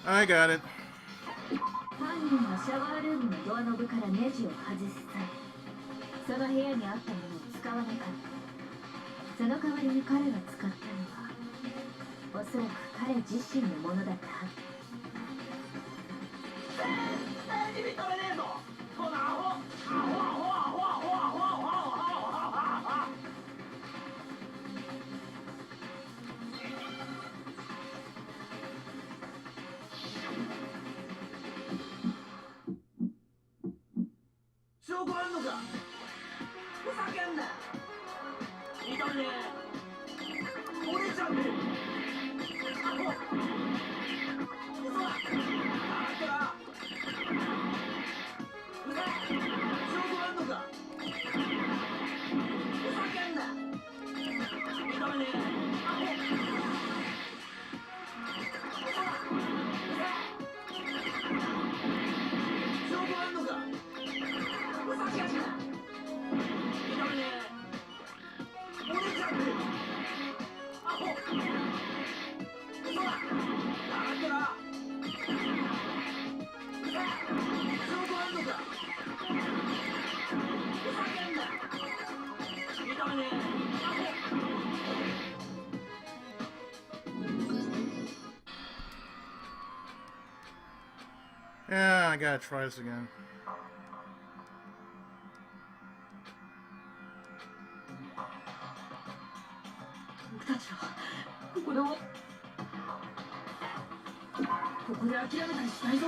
I got it.
犯人はシャワールームのドアノブからネジを外す際、その部屋にあったものを使わなかった。その代わりに彼が使ったのは、おそらく彼自身のものだったはず。
ネジ認めねえぞ、このアホアホアホアホアホアホアホアホアホア。証拠あんのか、ふざけんな。認めねえ、折れちゃうね。アホ嘘だ、あってらうざい、証拠あんのか、ふざけんな。認めねえ、アホ嘘だ、うざい、証拠あんのか、ふざけんな。認めねえ、折れちゃうね。アホ嘘だ、あってらうざい、証拠あんのか、ふざけんな。認めねえ、アホ。
Yeah, I gotta try this again.
僕たちはここで諦めたりしないぞ。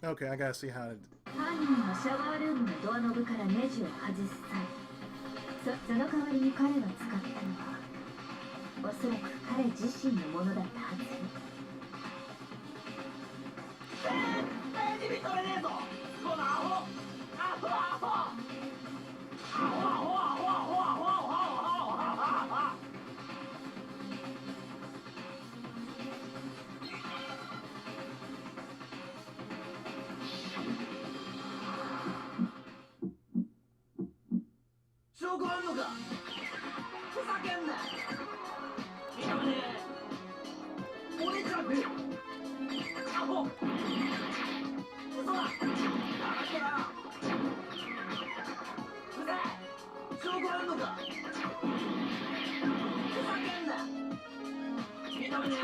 Okay, I gotta see how to.
犯人はシャワールームのドアノブからネジを外す際、その代わりに彼が使ったのは、おそらく彼自身のものだったはず。
ネジ認めねえぞ、このアホアホアホアホアホアホアホアホアホアホアホアホア。証拠あんのか、ふざけんな。認めねえ、折れちゃうね。アホ嘘だ、あってらうざい、証拠あんのか、ふざけんな。認めねえ、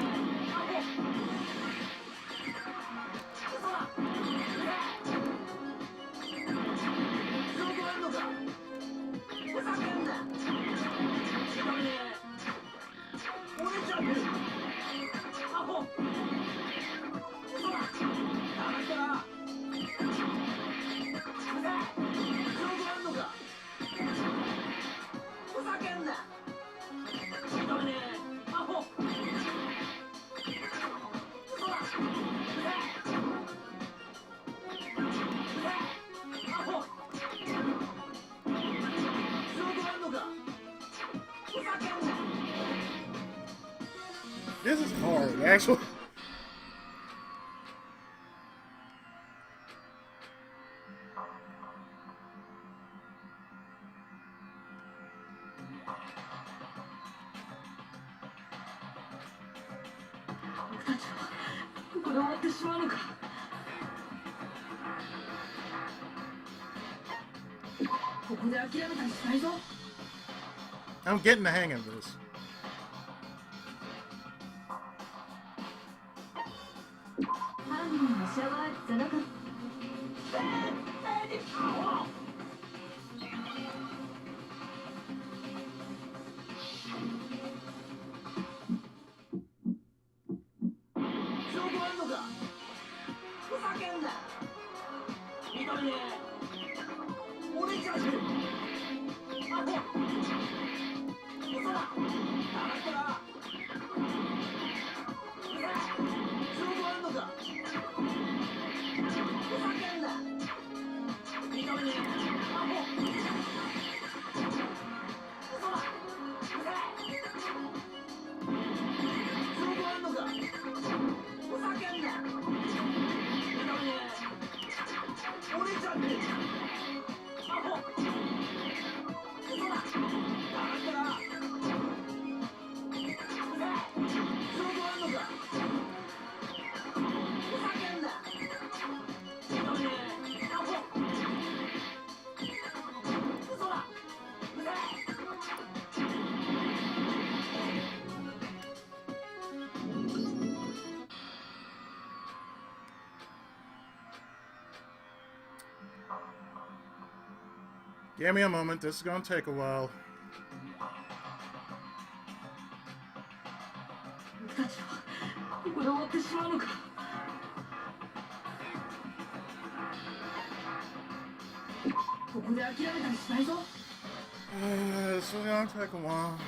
アホ嘘だ、うざい、証拠あんのか、ふざけんな。認めねえ、折れちゃうね。アホ嘘だ、あってらうざい、証拠あんのか、ふざけんな。認めねえ、アホ
is hard, actually. I'm getting the hang of this. Give me a moment, this is gonna take a while. This is gonna take a while.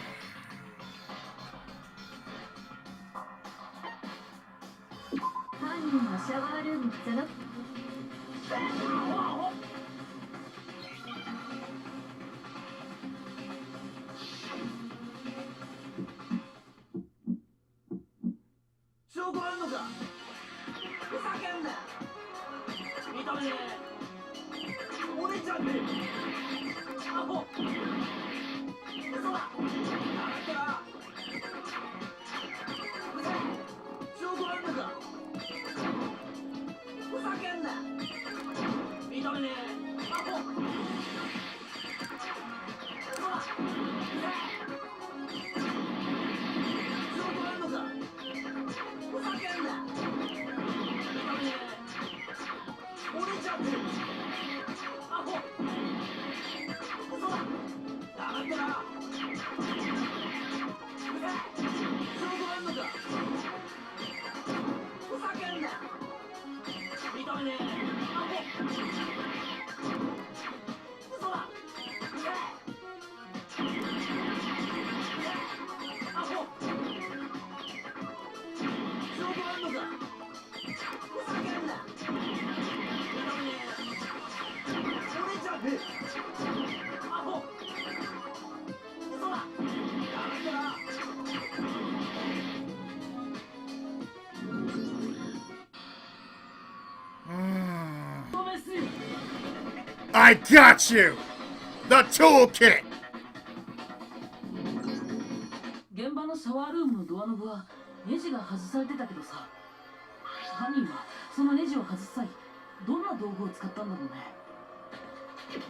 I got you! The toolkit!
現場のシャワールームのドアノブはネジが外されてたけどさ、犯人はそのネジを外す際どんな道具を使ったんだろうね。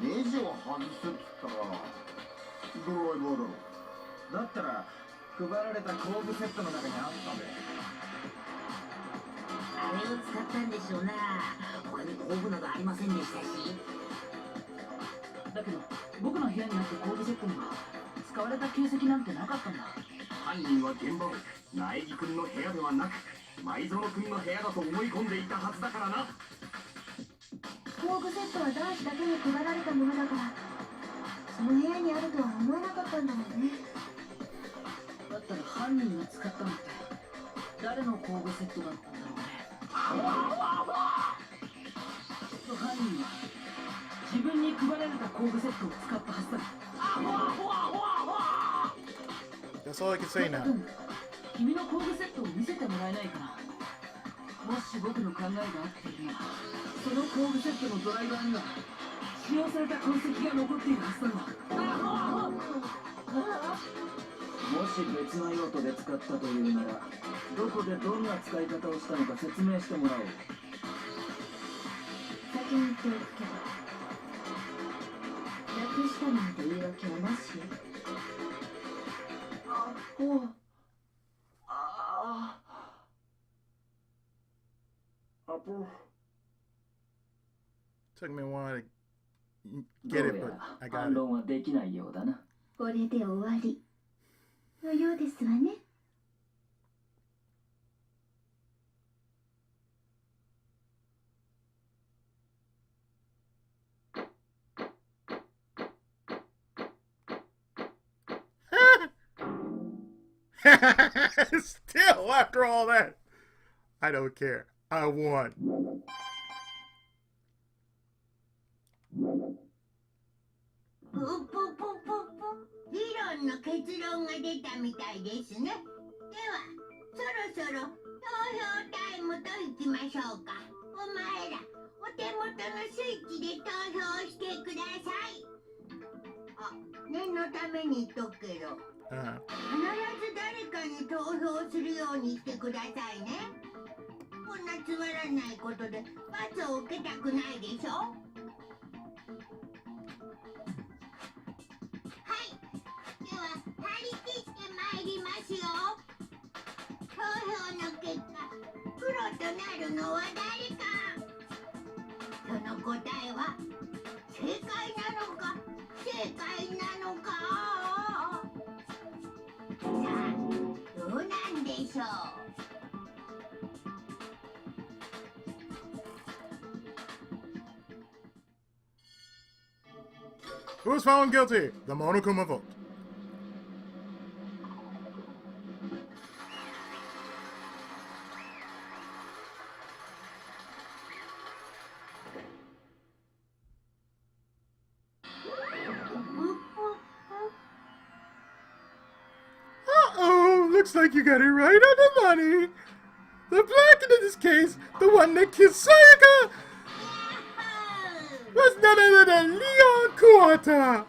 ネジを外すって言ったらドライバーだろ。
だったら配られた工具セットの中にあったべ。
あれを使ったんでしょうな。他に工具などありませんでしたし。
だけど僕の部屋にあった工具セットには使われた形跡なんてなかったんだ。
犯人は現場を苗木君の部屋ではなく舞園君の部屋だと思い込んでいたはずだからな。
工具セットは男子だけに配られたものだから、その部屋にあるとは思えなかったんだもんね。
だったら犯人が使ったのって誰の工具セットだったんだろうね。犯人は自分に配られた工具セットを使ったはずだ。
That's all I can say now.
君の工具セットを見せてもらえないかな。もし僕の考えが合っていれば、その工具セットのドライバーには使用された痕跡が残っているはずなんだ。
もし別の用途で使ったというなら、どこでどんな使い方をしたのか説明してもらおう。
先に言っておくけど、なくしたなんて言い訳はなしよ。
Took me a while to get it, but I
反
got it.
論はできないようだな。
これで終わりのようですわね。
Still, after all that, I don't care. I won.
ぷぷぷぷぷ、理論の結論が出たみたいですね。ではそろそろ投票タイムといきましょうか。お前らお手元のスイッチで投票してください。あ、念のために言っとくけど、必ず誰かに投票するようにしてくださいね。こんなつまらないことで罰を受けたくないでしょ。はい、では張り切ってまいりますよ。投票の結果、プロとなるのは誰か。その答えは正解なのか不正解なのか。さあ、どうなんでしょう。
Who was found guilty? The Monokuma vote. Uh-oh, looks like you got it right on the money. The black in this case, the one that kissed Sayaka, was none other than Leon Kuwata.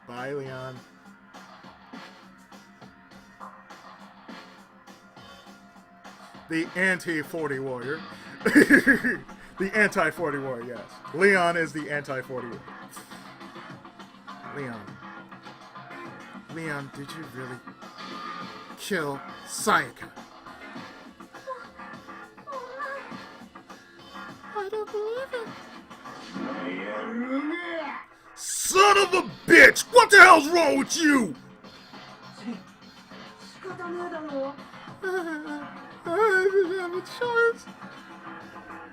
Bye, Leon. The anti-40 warrior. The anti-40 warrior, yes. Leon is the anti-40 warrior. Leon, did you really kill Sayaka?
I don't believe it.
Son of a bitch! What the hell's wrong with you?
I didn't have a choice.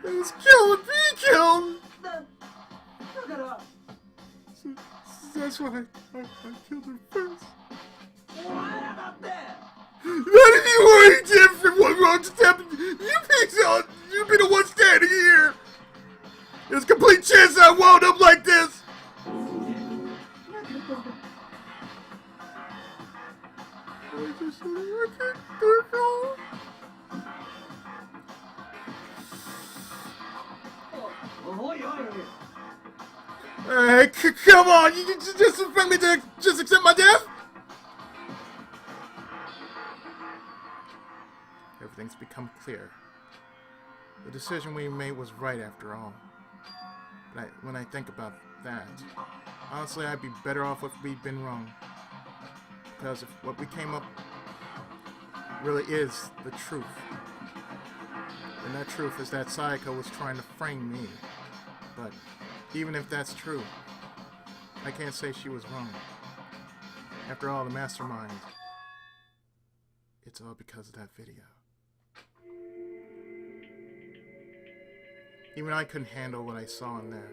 It was kill or be killed. That's why I killed her first.
None of you are any different. What wrong just happened? You be the one standing here. There's a complete chance I wound up like this.
I just can't do it all.
Hey, come on! You just expect me to just accept my death? Everything's become clear. The decision we made was right after all. But when I think about that, honestly, I'd be better off if we'd been wrong. Because if what we came up really is the truth, and that truth is that Sayaka was trying to frame me. But even if that's true, I can't say she was wrong. After all, the mastermind, it's all because of that video. Even I couldn't handle what I saw in there.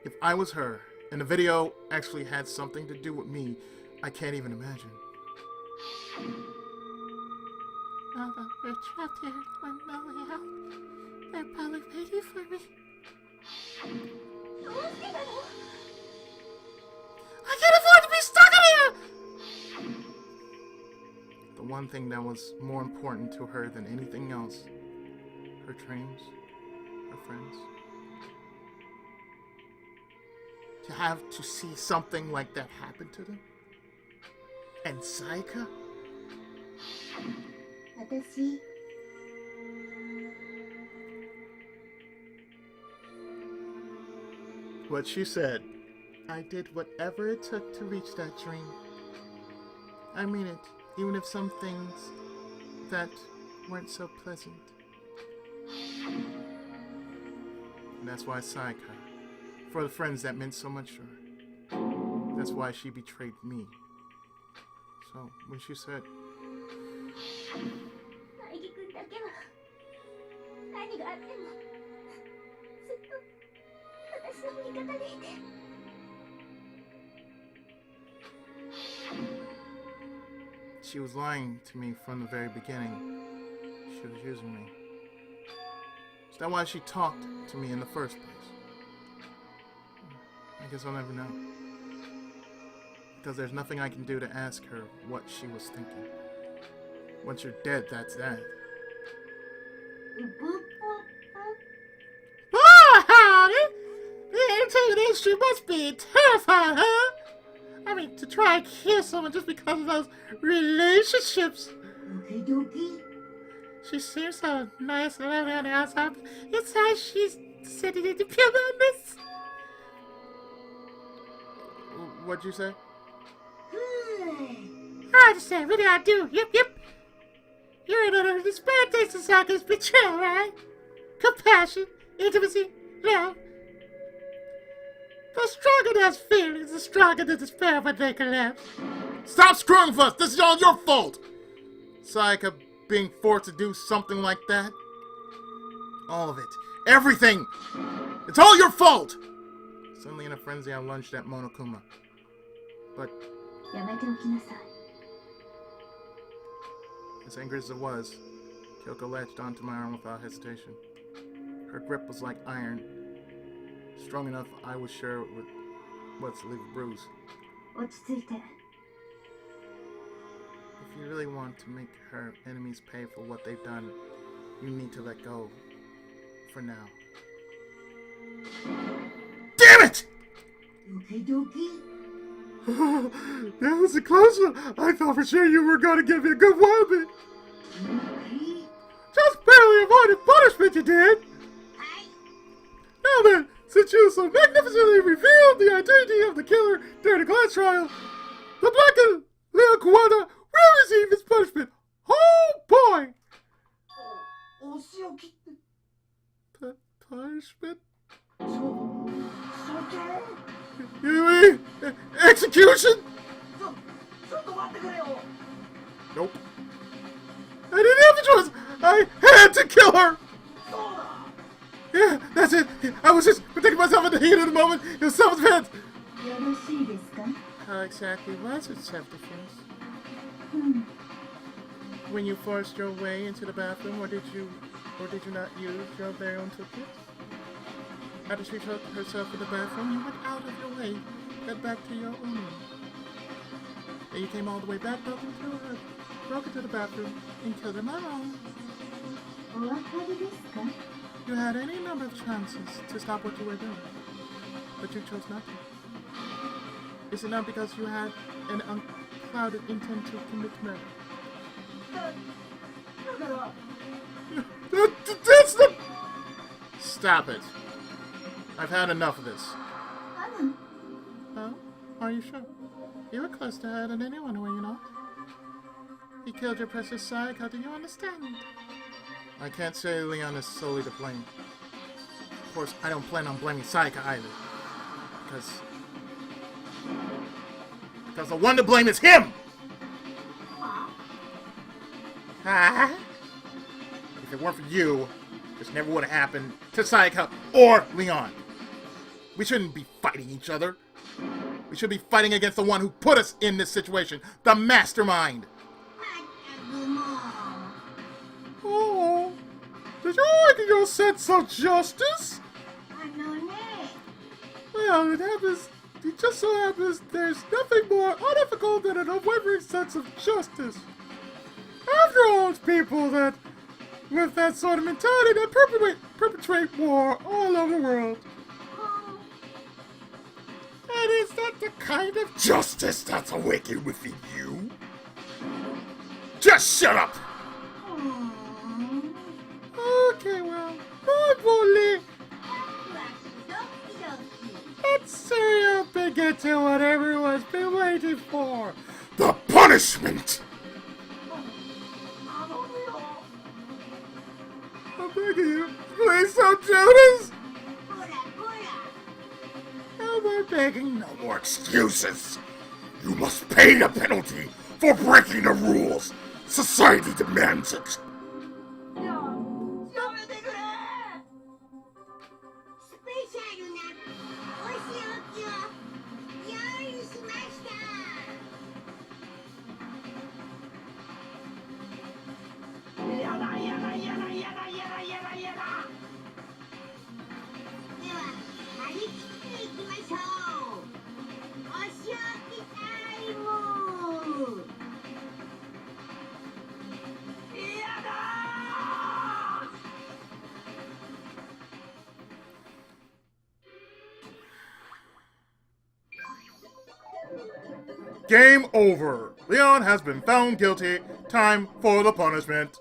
If I was her, and the video actually had something to do with me, I can't even imagine.
Now that we're trapped here with no way out, they're probably waiting for me. I can't afford to be stuck in here! The one thing that was more important to her than anything else, her dreams, her friends. To have to see something like that happen to them? And Sayaka?
私
What she said. I did whatever it took to reach that dream. I mean it, even if some things that weren't so pleasant. And that's why Sayaka, for the friends that meant so much to her, that's why she betrayed me. So, when she said,
大義君だけは何があってもずっと私の味方でいて。
she was lying to me from the very beginning. She was using me. Is that why she talked to me in the first place? I guess I'll never know. Because there's nothing I can do to ask her what she was thinking. Once you're dead, that's that. Ah, the intimidation must be terrifying, huh? I mean, to try and kill someone just because of those relationships.
Okie dokie.
She seems so nice and everything on the outside, but inside she's sitting in the pure madness. What'd you say? I understand, really I do. Yep. You're in under this bad taste of Sayaka's betrayal, right? Compassion, intimacy, love. The stronger those feelings, the stronger the despair when they collapse. Stop screwing with us! This is all your fault! Sayaka being forced to do something like that. All of it. Everything! It's all your fault! Suddenly in a frenzy, I lunged at Monokuma. But
やめておきなさい。
as angry as it was, Kyoko latched onto my arm without hesitation. Her grip was like iron. Strong enough, I was sure it was to leave a bruise.
落ち着いて。
If you really want to make her enemies pay for what they've done, you need to let go. For now. Damn it!
Okie dokie.
That was a close one. I thought for sure you were going to give me a good whooping. Just barely avoided punishment, you did. Now then, since you so magnificently revealed the identity of the killer during the glass trial, the Black and Leo Kawada will receive his punishment. Oh boy!
お仕置きって
Punishment?
処刑
You mean execution?
ちょっと待ってくれよ
Nope. I didn't have the choice. I had to kill her.
そうだ
Yeah, that's it. I was just protecting myself in the heat of the moment. It was self-defense.
よろしいですか？
How exactly was it self-defense?
うん。
When you forced your way into the bathroom, or did you not use your very own toolkit? After she took herself in the bathroom, you went out of your way, got back to your own room. Then you came all the way back, broke into the bathroom, and killed her in my room.
お分かりですか？
You had any number of chances to stop what you were doing, but you chose not to. Is it not because you had an unclouded intent to commit murder?
だから
That's the... Stop it. I've had enough of this.
アナン、
Oh? Are you sure? You were close to her than anyone, were you not? He killed your precious Sayaka, do you understand? I can't say Leon is solely to blame. Of course, I don't plan on blaming Sayaka either. Because the one to blame is him! Ah? If it weren't for you, this never would have happened to Sayaka or Leon. We shouldn't be fighting each other. We should be fighting against the one who put us in this situation, the mastermind.
breaking your sense of justice.
あのね
Well, it just so happens there's nothing more unethical than an unwavering sense of justice. After all, it's people that, with that sort of mentality, that perpetrate war all over the world. And is that the kind of justice that's awakened within you? Just shut up! Okay, well, I'm only... Let's hurry up and get to what everyone's been waiting for. The punishment! I'm begging you, please don't do this! No more begging, no more excuses. You must pay the penalty for breaking the rules. Society demands it.
やめてくれスペシャルなお仕置きを用意しました
やだやだやだやだやだやだやだ
では張り切っていきましょうお仕置きタイム
Game over. Leon has been found guilty. Time for the punishment.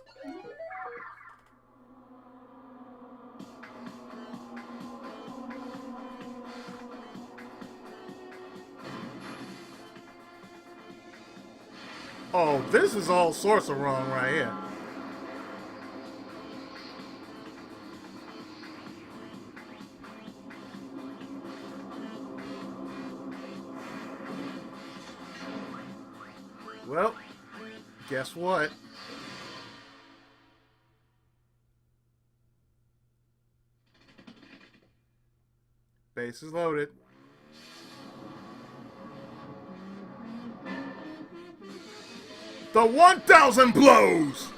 Oh, this is all sorts of wrong right here. Well, guess what? Base is loaded. The 1,000 blows!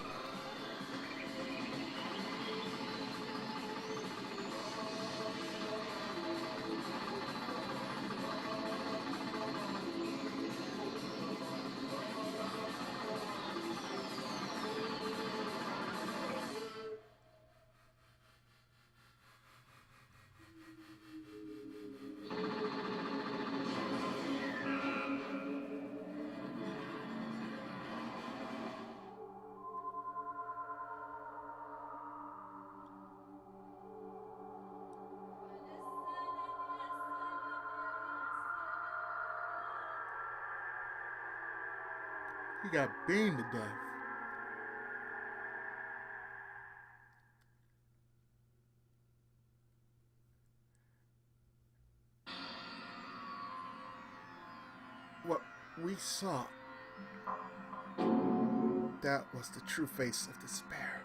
He got beamed to death. What we saw, that was the true face of despair.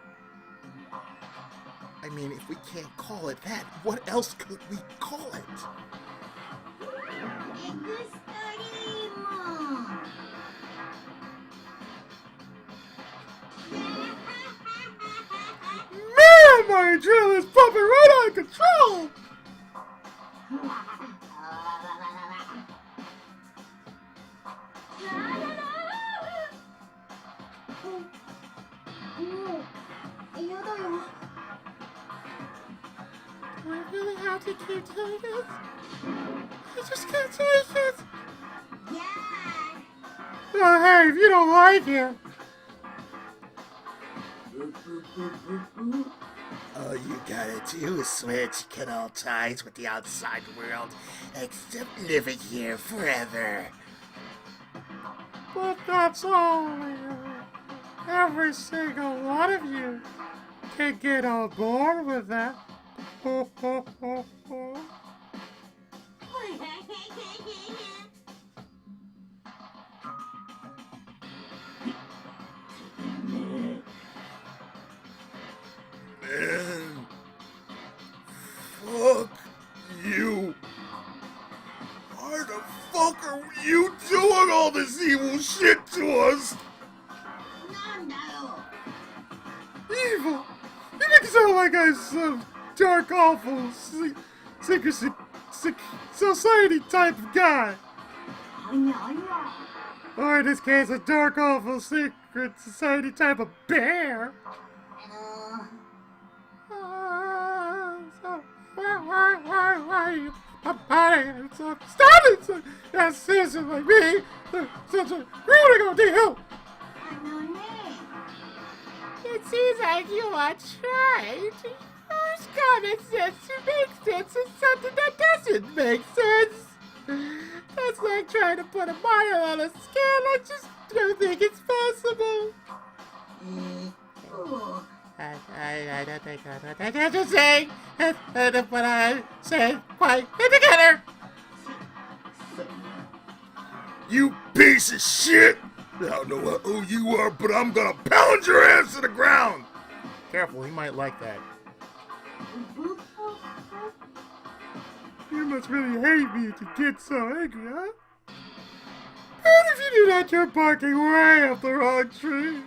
I mean, if we can't call it that, what else could we call it?
エクストリーム
Man, my adrenaline is pumping right out of control!
Do I really have to keep doing this? I just can't take it. Oh, hey, if you don't like it.
All you gotta do is swear to cut all ties with the outside world, except living here forever.
But that's all. Every single one of you can get on board with that. Ho, ho, ho, ho.
Man, fuck you. Why the fuck are you doing all this evil shit to us?
なんだよ
Evil? You mean sound like I'm some dark, awful, secrecy, society type of guy. Or in this case, a dark, awful, secret society type of bear. Stop it! That's citizen like me. Such a critical deal.
It seems like you are trying to use common sense to make sense of something that doesn't make sense. That's like trying to put a mile on a scale. I just don't think it's possible. I don't think I just saying, but I say quite together.
You piece of shit! I don't know who you are, but I'm gonna pound your ass to the ground!
Careful, he might like that.
You must really hate me to get so angry, huh? And if you do that, you're barking way up the wrong tree.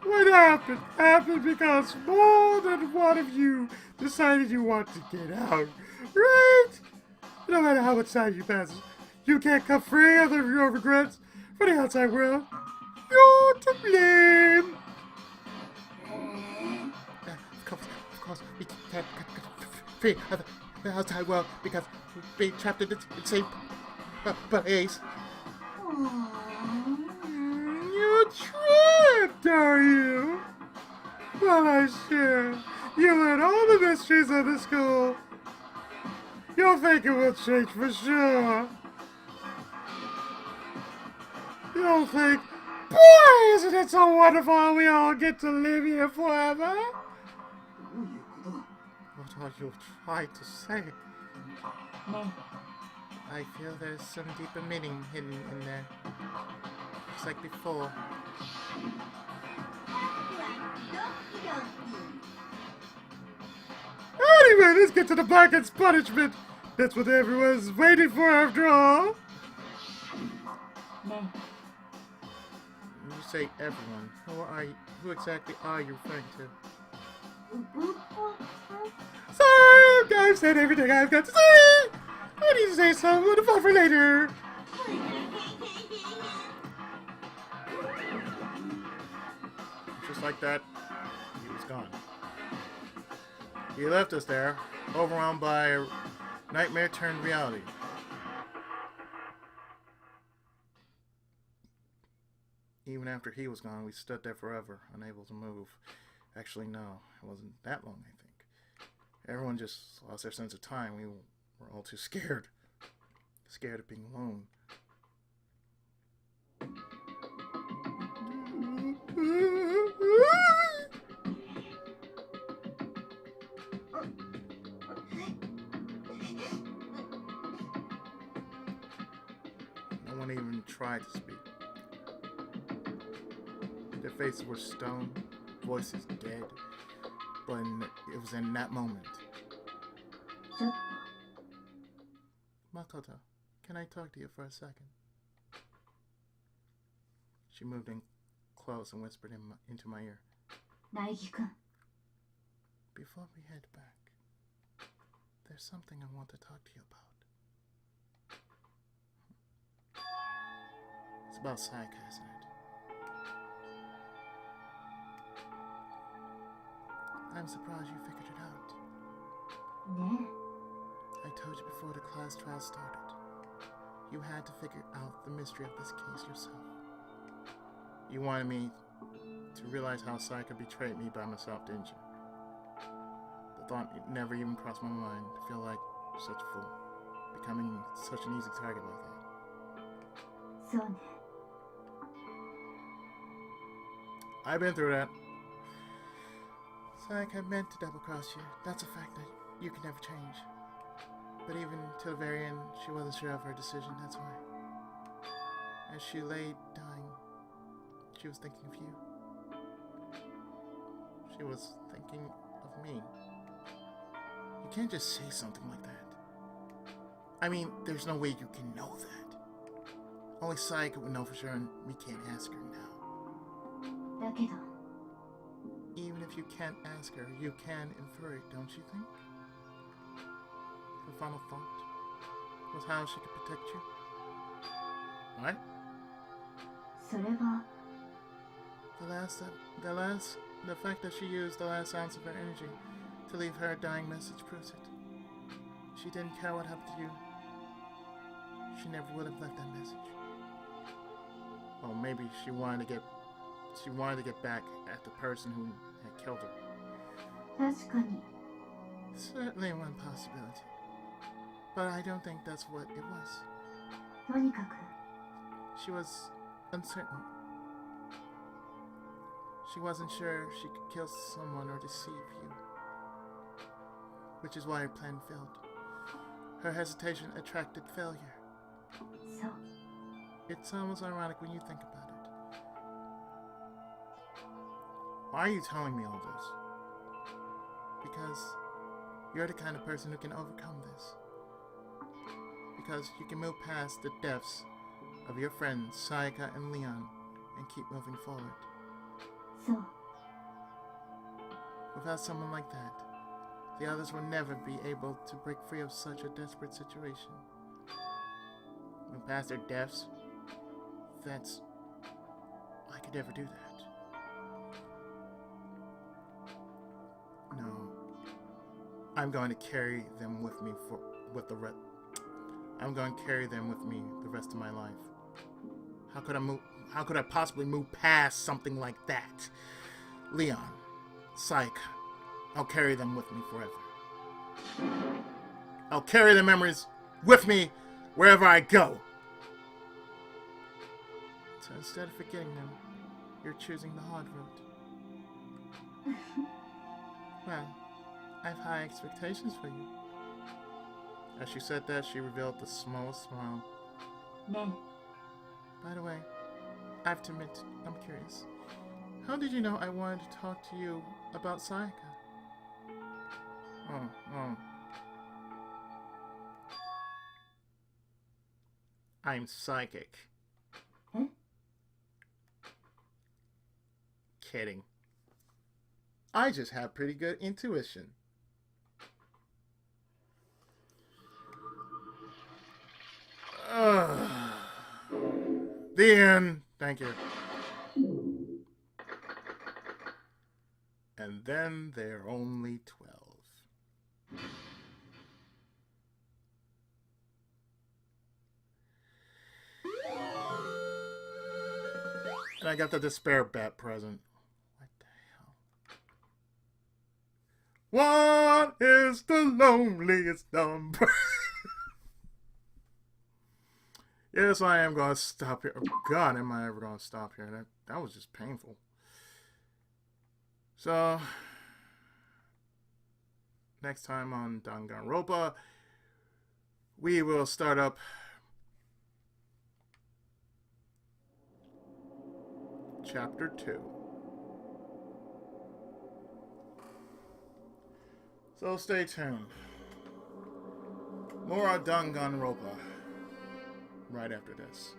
What happened? Happened because more than one of you decided you want to get out, right? No matter how much time you pass, you can't come free of your regrets for the outside world. You're to blame. Of course, we can't free of the outside world because we're being trapped in the same place. You're trapped, are you? Well, I sure. You learn all the mysteries of the school. You'll think it will change for sure. You'll think, boy, isn't it so wonderful we all get to live here forever? What are you trying to say? I feel there's some deeper meaning hidden in there. Just like before. Anyway, let's get to the Blackhead's punishment. That's what everyone's waiting for after all. You say everyone. Who exactly are you referring to? Sorry, I've said everything I've got to say. I need to say something to fun for later. Just like that, he was gone. He left us there, overwhelmed by a nightmare turned reality. Even after he was gone, we stood there forever, unable to move. Actually, no, it wasn't that long, I think. Everyone just lost their sense of time. We were all too scared. Scared of being alone. No one even tried to speak. Their faces were stone, voices dead. But it was in that moment. Makoto, can I talk to you for a second? She moved in close and whispered into my ear. Before we head back, there's something I want to talk to you about. It's about Sayaka, isn't it? I'm surprised you figured it out. I told you before the class trial started. You had to figure out the mystery of this case yourself. You wanted me to realize how Sayaka betrayed me by myself, didn't you? The thought never even crossed my mind to feel like such a fool, becoming such an easy target like that. I've been through that. Sayaka meant to double-cross you. That's a fact that you can never change. But even till the very end, she wasn't sure of her decision, that's why. As she lay dying, she was thinking of you. She was thinking of me. You can't just say something like that. I mean, there's no way you can know that. Only Sayaka would know for sure, and we can't ask her now. even if you can't ask her, you can infer it, don't you think? Her final thought was how she could protect you. What?
それは
The fact that she used the last ounce of her energy to leave her dying message proves it. She didn't care what happened to you. She never would have left that message. Well, maybe she wanted to get back at the person who had killed her.
確かに
Certainly one possibility. But I don't think that's what it was.
とにかく
She was uncertain. She wasn't sure if she could kill someone or deceive you. Which is why her plan failed. Her hesitation attracted failure.
そう
It's almost ironic when you think about it. Why are you telling me all this? Because you're the kind of person who can overcome this. Because you can move past the deaths of your friends Sayaka and Leon and keep moving forward.
そう
Without someone like that, the others will never be able to break free of such a desperate situation. Move past their deaths? That's... I could never do that. No. I'm going to carry them with me I'm going to carry them with me the rest of my life. How could I possibly move past something like that? Leon, Sayaka, I'll carry them with me forever. I'll carry the memories with me wherever I go. So instead of forgetting them, you're choosing the hard road. Well, I have high expectations for you. As she said that, she revealed the smallest smile.
ね
By the way, I have to admit, I'm curious. How did you know I wanted to talk to you about Sayaka? Oh. I'm psychic.
Huh?
Kidding. I just have pretty good intuition. The end. Thank you. And then they're only 12. And I got the despair bat present. What the hell? What is the loneliest number? Yes, I am going to stop here. Oh, God, am I ever going to stop here? That was just painful. So, next time on Danganronpa, we will start up Chapter 2. So stay tuned. More on Danganronpa right after this.